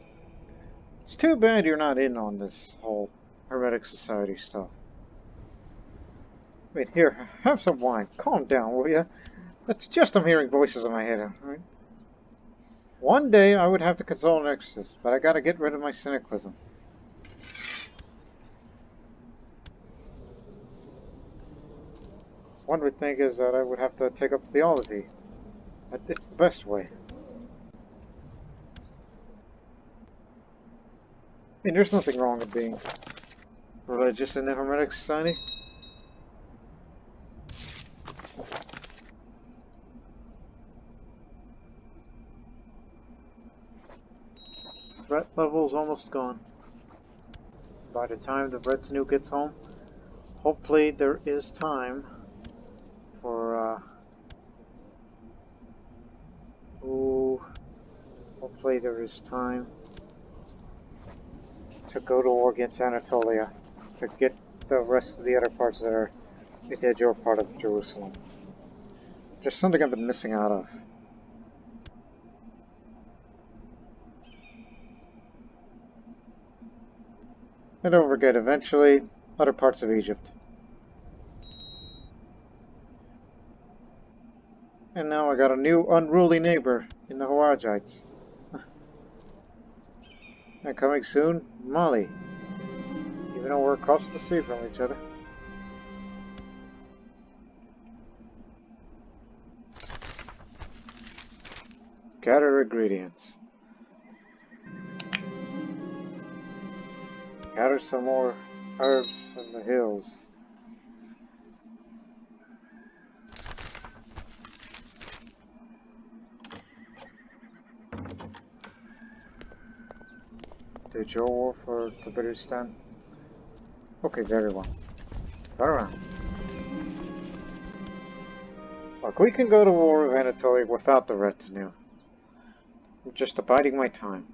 It's too bad you're not in on this whole Hermetic Society stuff. Wait, here, have some wine. Calm down, will ya? That's just I'm hearing voices in my head, alright? One day I would have to consult an exorcist, but I gotta get rid of my cynicism. One would think is that I would have to take up theology. It's the best way. I mean, there's nothing wrong with being religious in the Hermetic Society. Threat level's almost gone. By the time the retinue gets home, hopefully there is time for, hopefully there is time to go to war against Anatolia, to get the rest of the other parts that are in your part of Jerusalem. There's something I've been missing out of. And don't forget, eventually, other parts of Egypt. And now I got a new unruly neighbor in the Hawajites. And coming soon, Mali. Even though we're across the sea from each other. Gather ingredients. Gather some more herbs in the hills. Did your war for Kabiristan? Okay, very well. Turn around. Look, we can go to war with Anatolia without the retinue. I'm just abiding my time.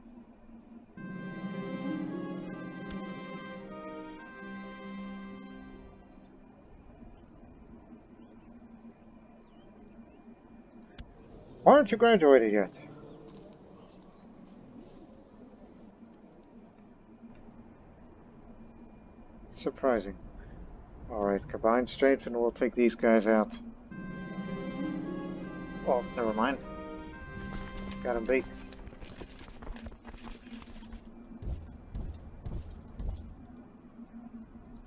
Why aren't you graduated yet? Surprising. Alright, combine strength and we'll take these guys out. Oh, never mind. Got him beat.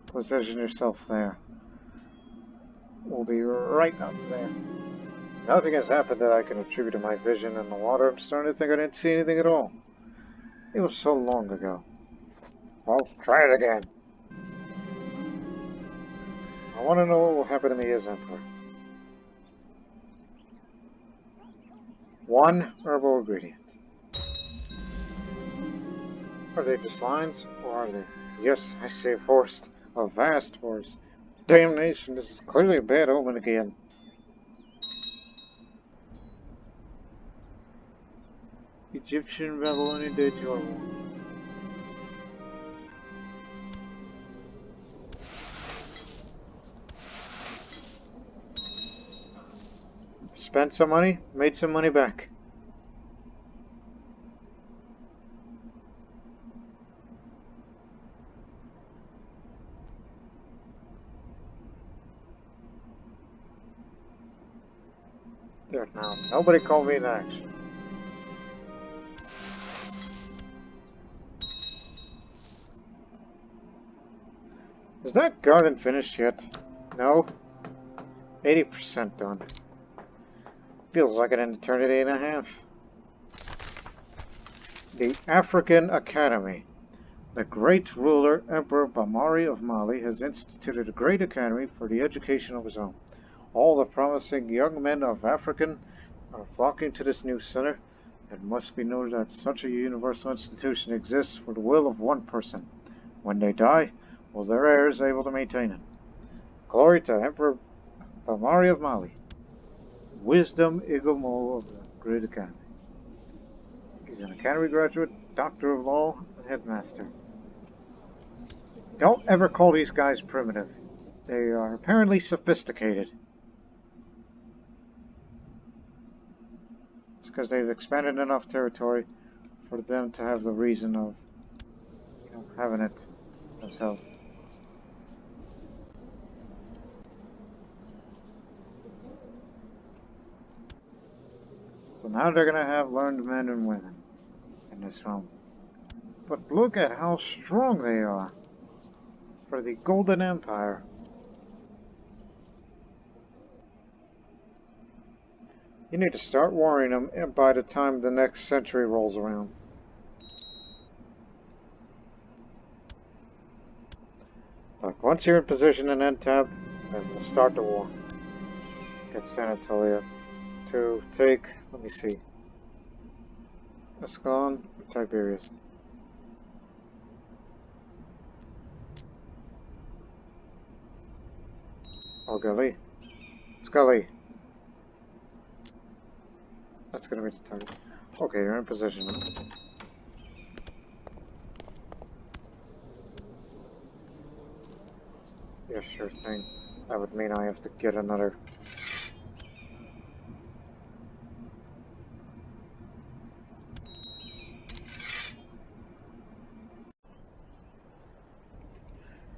Position yourself there. We'll be right up there. Nothing has happened that I can attribute to my vision in the water. I'm starting to think I didn't see anything at all. It was so long ago. Well, try it again. I want to know what will happen to me as Emperor. One herbal ingredient. Are they just lines, or are they? Yes, I say forest. A vast forest. Damnation, this is clearly a bad omen again. Egyptian, Babylonian, day 2 or 1. Spent some money, made some money back. There now, nobody called me in action. Is that garden finished yet? No? 80% done. Feels like an eternity and a half. The African Academy. The great ruler, Emperor Bamari of Mali, has instituted a great academy for the education of his own. All the promising young men of African are flocking to this new center. It must be noted that such a universal institution exists for the will of one person. When they die, will their heirs able to maintain it? Glory to Emperor Bamari of Mali. Wisdom Igomo of the Great Academy. He's an academy graduate, doctor of law, and headmaster. Don't ever call these guys primitive. They are apparently sophisticated. It's because they've expanded enough territory for them to have the reason of, having it themselves. So now they're going to have learned men and women in this realm. But look at how strong they are for the Golden Empire. You need to start worrying them by the time the next century rolls around. Look, once you're in position in Entab, then we'll start the war against Anatolia to take, let me see, Ascalon or Tiberias. Oh, Gali. Scully. That's gonna be the target. Okay, you're in position. Yeah, sure thing. That would mean I have to get another.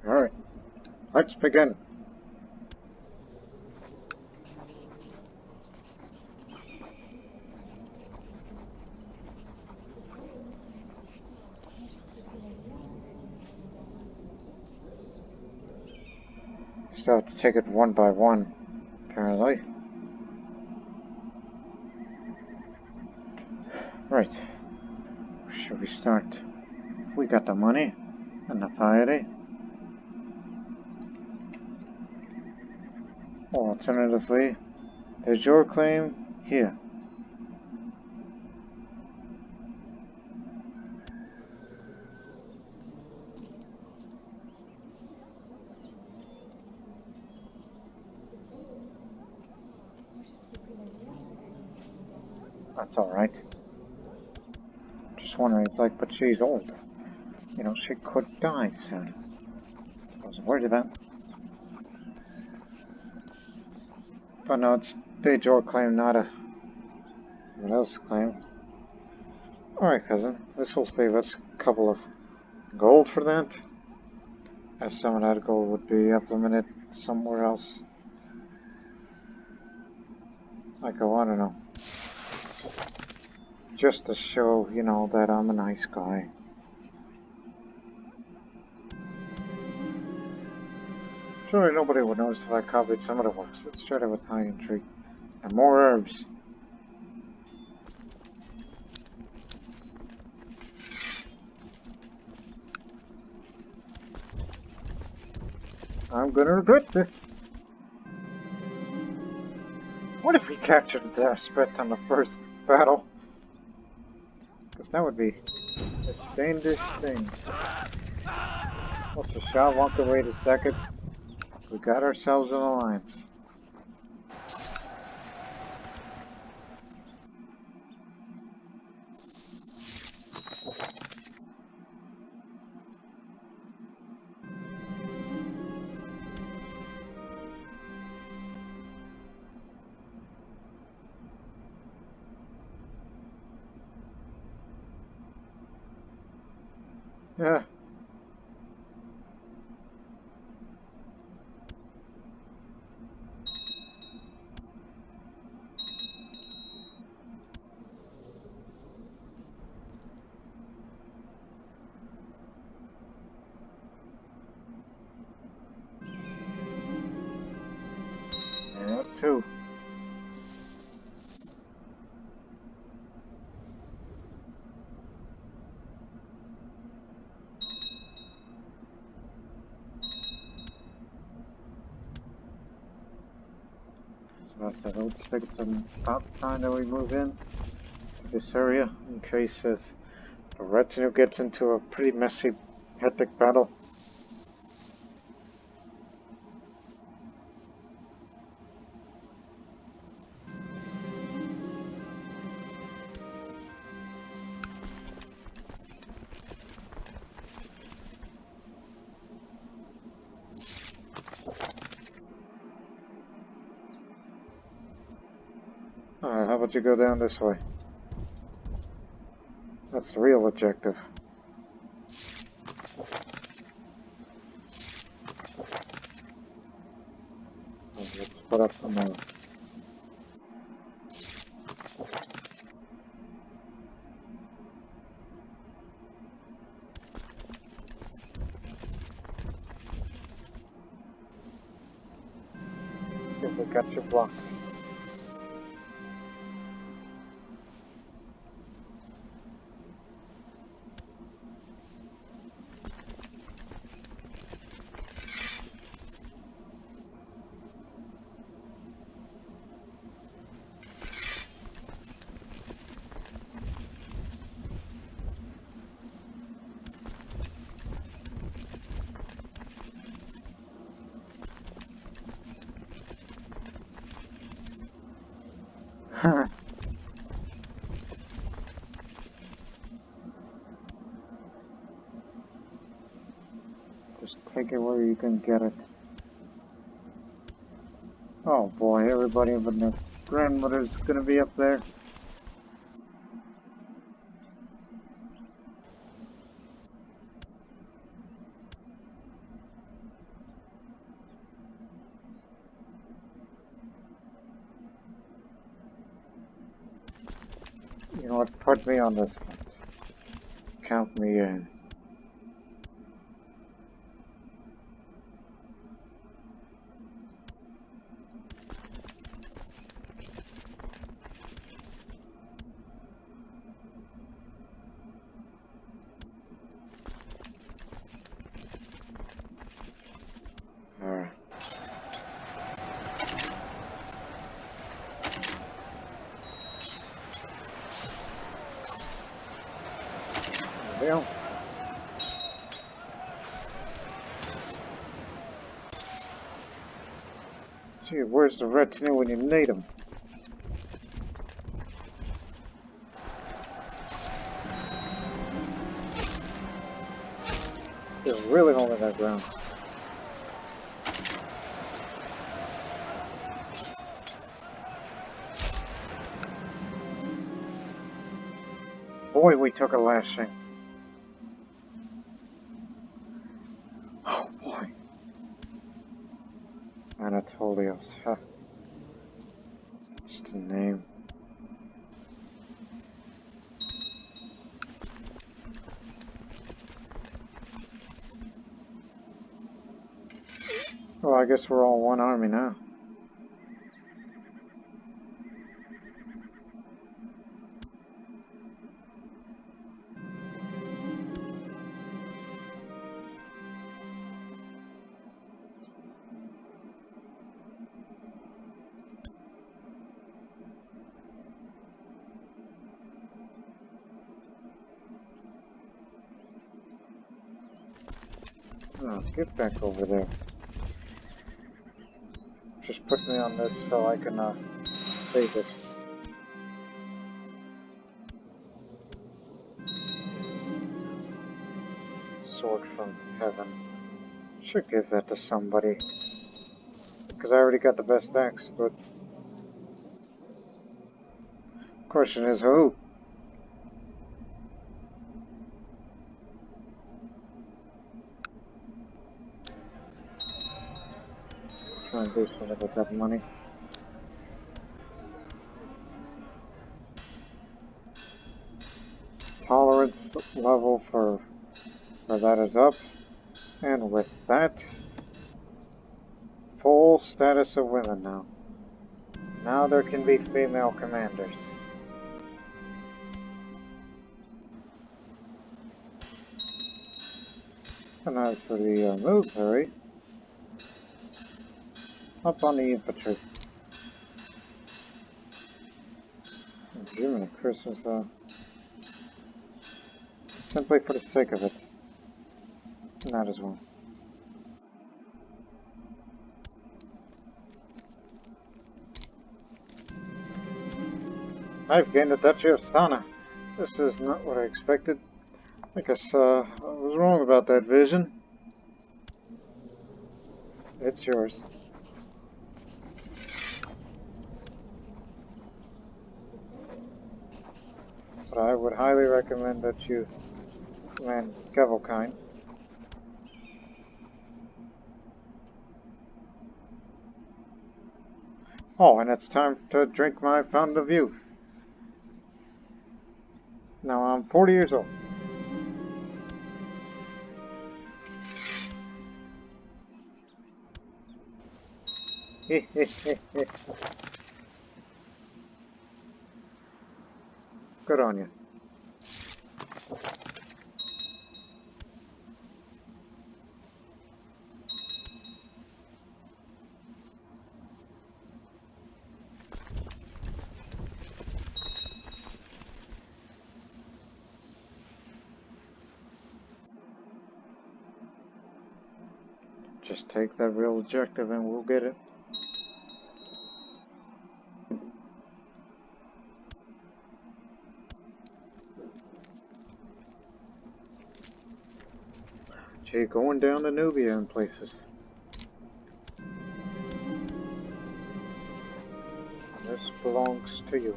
Alright, let's begin. Still have to take it one by one, apparently. Right. Should we start? We got the money and the piety. Alternatively, the Jure claim here. That's alright. Just wondering, it's like, but she's old. You know, she could die soon. I was worried about. But no, it's the Jure claim, not a what else claim. Alright, cousin. This will save us a couple of gold for that. As some of that gold would be implemented somewhere else. Like, oh, I don't know. Just to show, you know, that I'm a nice guy. Surely nobody would notice if I copied some of the works. Let's try that with high intrigue. And more herbs. I'm gonna regret this. What if we captured the aspect on the first battle? Because that would be a dangerous thing. Also, shall walk away the second. We got ourselves an alliance. Yeah. Yeah, too. But I would think it's about time that we move in to this area in case if the retinue gets into a pretty messy, hectic battle. Alright, how about you go down this way? That's the real objective. Let's put up some more. If we got your block. Just take it where you can get it. Oh boy, everybody but their grandmother's gonna be up there. You know what, put me on this one. Count me in. Damn. Gee, where's the retinue when you need them? They're really holding that ground. Boy, we took a lashing. Oh boy. Anatolia. Huh. Just a name. Well, I guess we're all one army now. Oh, get back over there. Just put me on this so I can save it. Sword from heaven. Should give that to somebody. Because I already got the best axe, but... question is who? Try and do something with that money. Tolerance level for that is up. And with that, full status of women now. Now there can be female commanders. And as for the military, up on the infantry. June Christmas, simply for the sake of it. And that as well. I've gained the Duchy of Tao. This is not what I expected. I guess I was wrong about that vision. It's yours. But I would highly recommend that you command Kevelkind. Oh, and it's time to drink my Fountain of Youth. Now I'm 40 years old. Good on you. Just take that real objective and we'll get it. Gee, going down to Nubia in places. This belongs to you.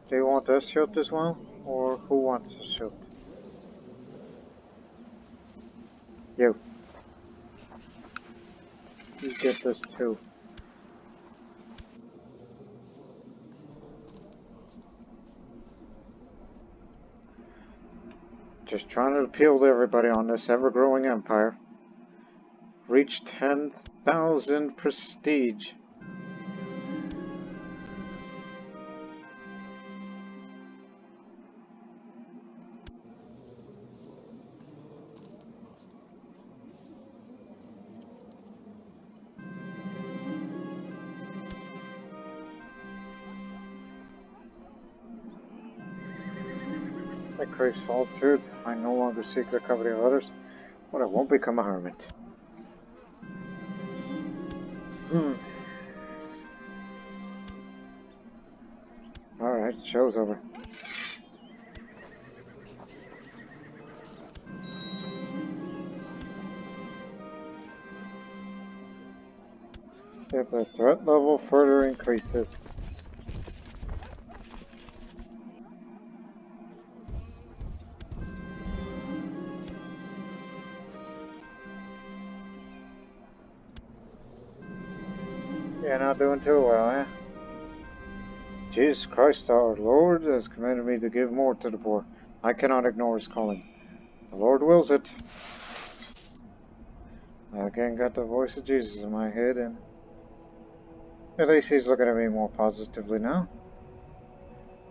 Do you want this shield as well? Or who wants a shield? You. You get this too. Just trying to appeal to everybody on this ever-growing empire. Reach 10,000 prestige. I crave solitude. I no longer seek the company of others, but I won't become a hermit. Alright, show's over. If the threat level further increases. You're not doing too well, eh? Jesus Christ our Lord has commanded me to give more to the poor. I cannot ignore his calling. The Lord wills it. I again got the voice of Jesus in my head, and at least he's looking at me more positively now.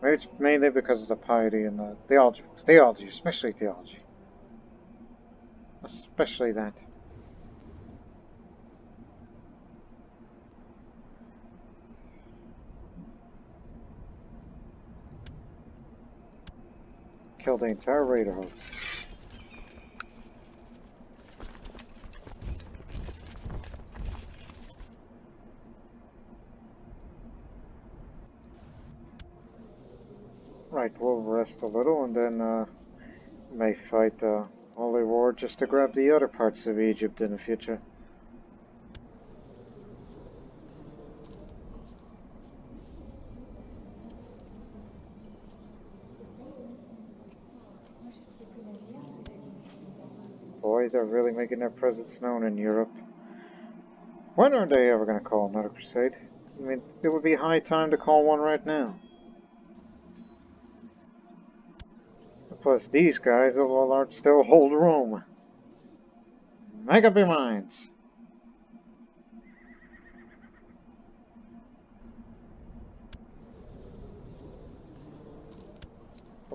Maybe it's mainly because of the piety and the theology. Theology, especially theology. Especially that. Killed the entire raider host. Right, we'll rest a little and then may fight the Holy War just to grab the other parts of Egypt in the future. Boy, they're really making their presence known in Europe. When are they ever going to call another crusade? I mean, it would be high time to call one right now. Plus, these guys of all art still hold Rome. Make up your minds.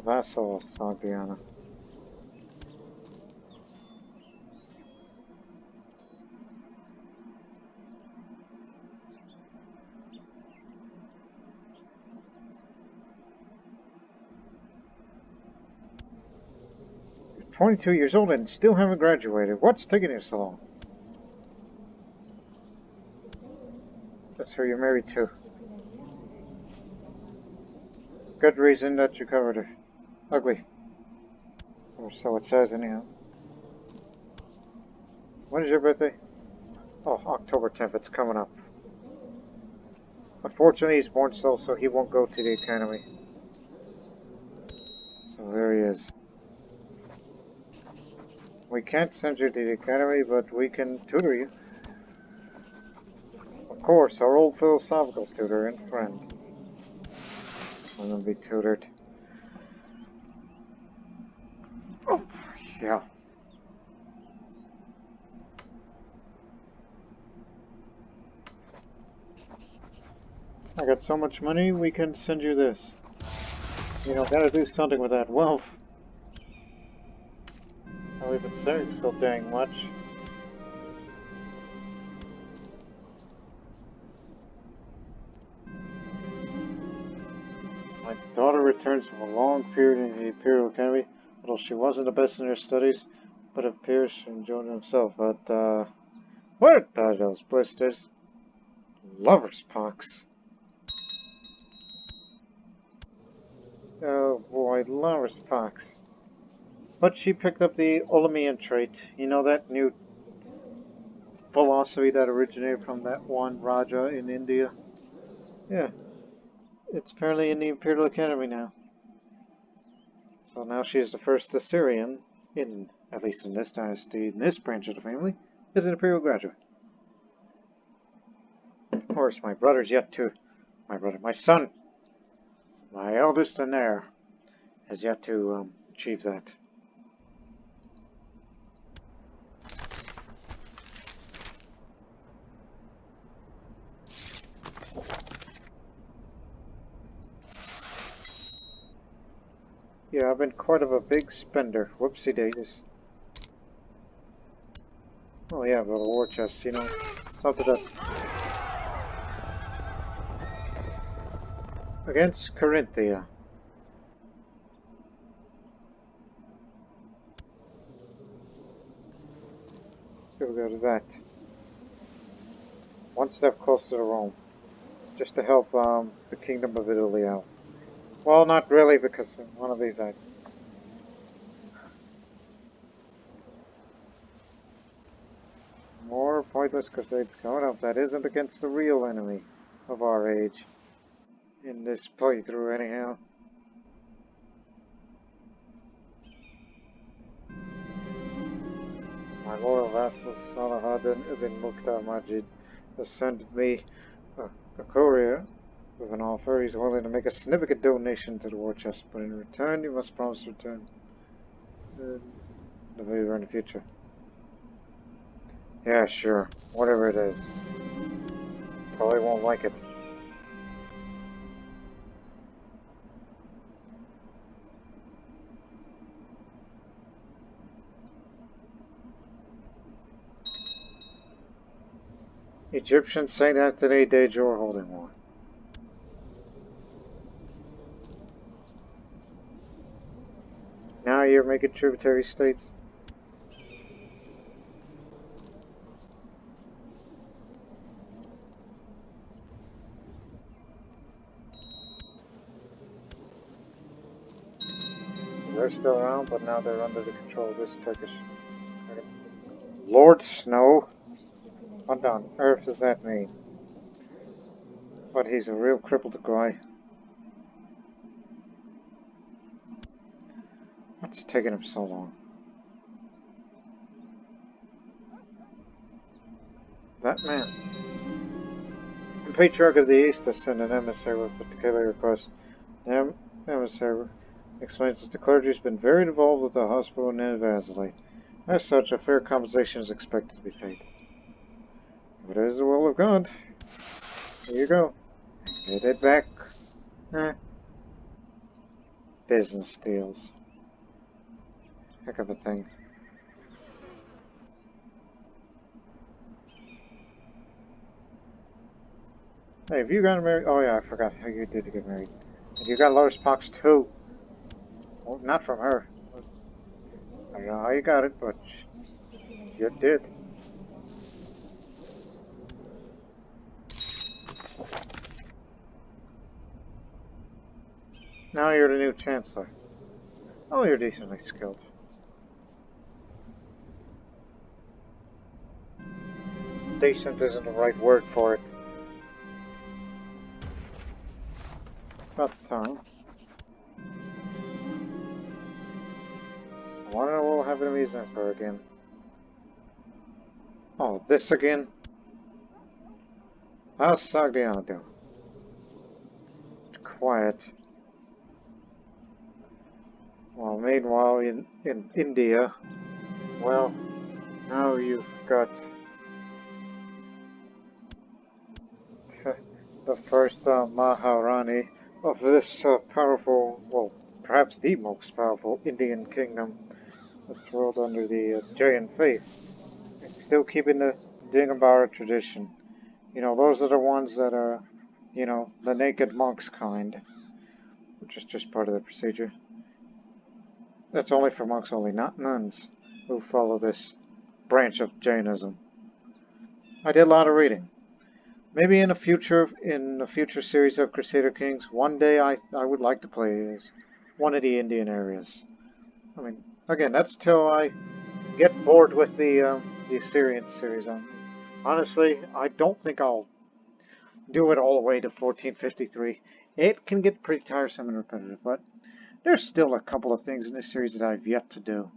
Vassal of Sogdiana. You're 22 years old and still haven't graduated. What's taking you so long? That's who you're married to. Good reason that you covered her. Ugly. Or so it says, anyhow. When is your birthday? Oh, October 10th. It's coming up. Unfortunately, he's born slow, so he won't go to the academy. So there he is. We can't send you to the academy, but we can tutor you. Of course, our old philosophical tutor and friend. I'm gonna be tutored. Oh, yeah. I got so much money, we can send you this. You know, gotta do something with that wealth. I've been saving so dang much. My daughter returns from a long period in the Imperial Academy, although she wasn't the best in her studies, but it appears she enjoyed himself. But, what are those blisters? Lover's pox. Oh boy, lover's pox. But she picked up the Olamian trait. You know, that new philosophy that originated from that one Raja in India? Yeah, it's apparently in the Imperial Academy now. So now she is the first Assyrian, at least in this dynasty, in this branch of the family, is an Imperial graduate. Of course, my brother's yet to. My son, my eldest and heir, has yet to achieve that. Yeah, I've been quite of a big spender. Whoopsie daisies. Oh yeah, but a war chest, you know, something that... Against Corinthia. There we go to that. One step closer to Rome. Just to help the Kingdom of Italy out. Well, not really, because one of these I... More pointless crusades coming up. That isn't against the real enemy of our age. In this playthrough, anyhow. My loyal vassal Salahaddin ibn Mukhtar Majid has sent me a courier with an offer. He's willing to make a significant donation to the war chest, but in return you must promise to return the favor in the future. Yeah, sure. Whatever it is. Probably won't like it. Egyptian Saint Anthony de Jure holding war. Now you're making tributary states. They're still around, but now they're under the control of this Turkish. Lord Snow? What on earth does that mean? But he's a real crippled guy. What's taking him so long? That man. The Patriarch of the East has sent an emissary with a particular request. The emissary explains that the clergy has been very involved with the hospital in Vasily. As such, a fair compensation is expected to be paid. If it is the will of God, here you go. Get it back. Business deals. Heck of a thing. Hey, have you gotten married? Oh yeah, I forgot how you did get married. Have you got Lotus Pox too? Well, not from her. I don't know how you got it, but you did. Now you're the new Chancellor. Oh, you're decently skilled. Decent isn't the right word for it. About time. I want to know what will happen to me as Emperor again. Oh, this again? How's Sogdiana doing? Quiet. Well, meanwhile, in India, well, now you've got the first Maharani of this powerful, well, perhaps the most powerful Indian kingdom that's ruled under the Jain faith. Still keeping the Dingambara tradition. You know, those are the ones that are, you know, the naked monks kind, which is just part of the procedure. That's only for monks only, not nuns who follow this branch of Jainism. I did a lot of reading. Maybe in a future series of Crusader Kings, one day I would like to play as one of the Indian areas. I mean, again, that's till I get bored with the Assyrian series. Honestly, I don't think I'll do it all the way to 1453. It can get pretty tiresome and repetitive, but there's still a couple of things in this series that I've yet to do.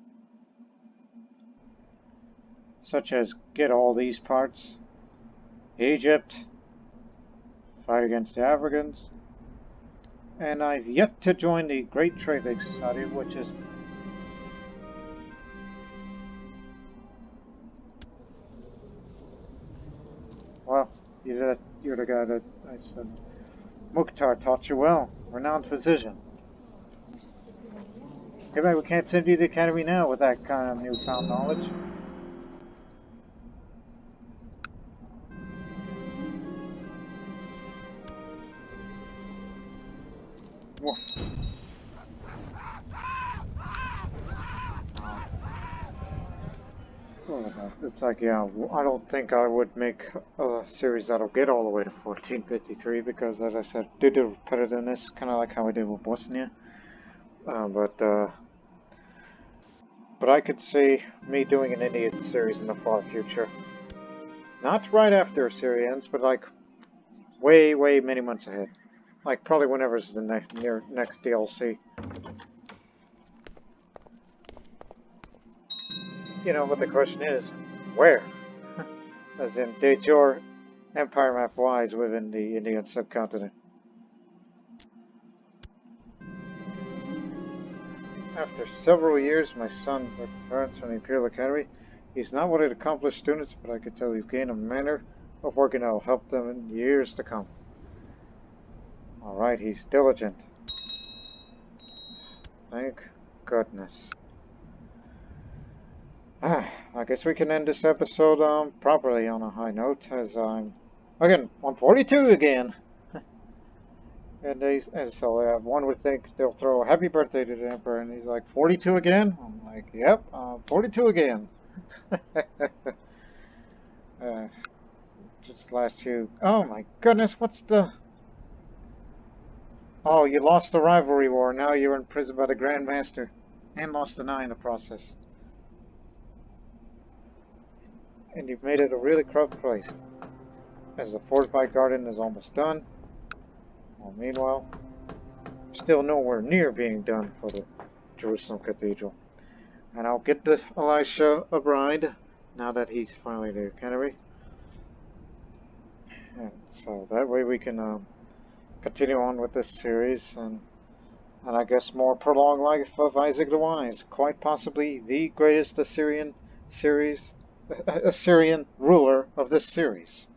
Such as get all these parts, Egypt, fight against the Africans, and I've yet to join the Great Trading Society, which is well, you're the guy that I said. Mukhtar taught you well, renowned physician. Too bad we can't send you to the academy now with that kind of newfound knowledge. It's like, yeah, I don't think I would make a series that'll get all the way to 1453 because, as I said, due to repetitiveness, kind of like how I did with Bosnia. Uh, but uh, but I could see me doing an Indian series in the far future. Not right after Assyria ends, but like way, way many months ahead. Like probably whenever's the next DLC. You know, but the question is, where? As in, de jure empire map-wise within the Indian subcontinent. After several years, my son returns from the Imperial Academy. He's not one of the accomplished students, but I could tell he's gained a manner of working that will help them in years to come. Alright, he's diligent. Thank goodness. I guess we can end this episode properly on a high note, as I'm... Again, 142 again! And so one would think they'll throw a happy birthday to the Emperor, and he's like, 42 again? I'm like, yep, 42 again. Just last few... Oh my goodness, what's the... Oh, you lost the rivalry war, now you're in prison by the Grand Master. And lost an eye in the process. And you've made it a really corrupt place. As the fortified garden is almost done. Well, meanwhile, still nowhere near being done for the Jerusalem Cathedral. And I'll get the Elisha a bride, now that he's finally the Canterbury. And so that way we can continue on with this series, and I guess more prolonged life of Isaac the Wise, quite possibly the greatest Assyrian ruler of this series.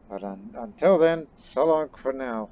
But until then, so long for now.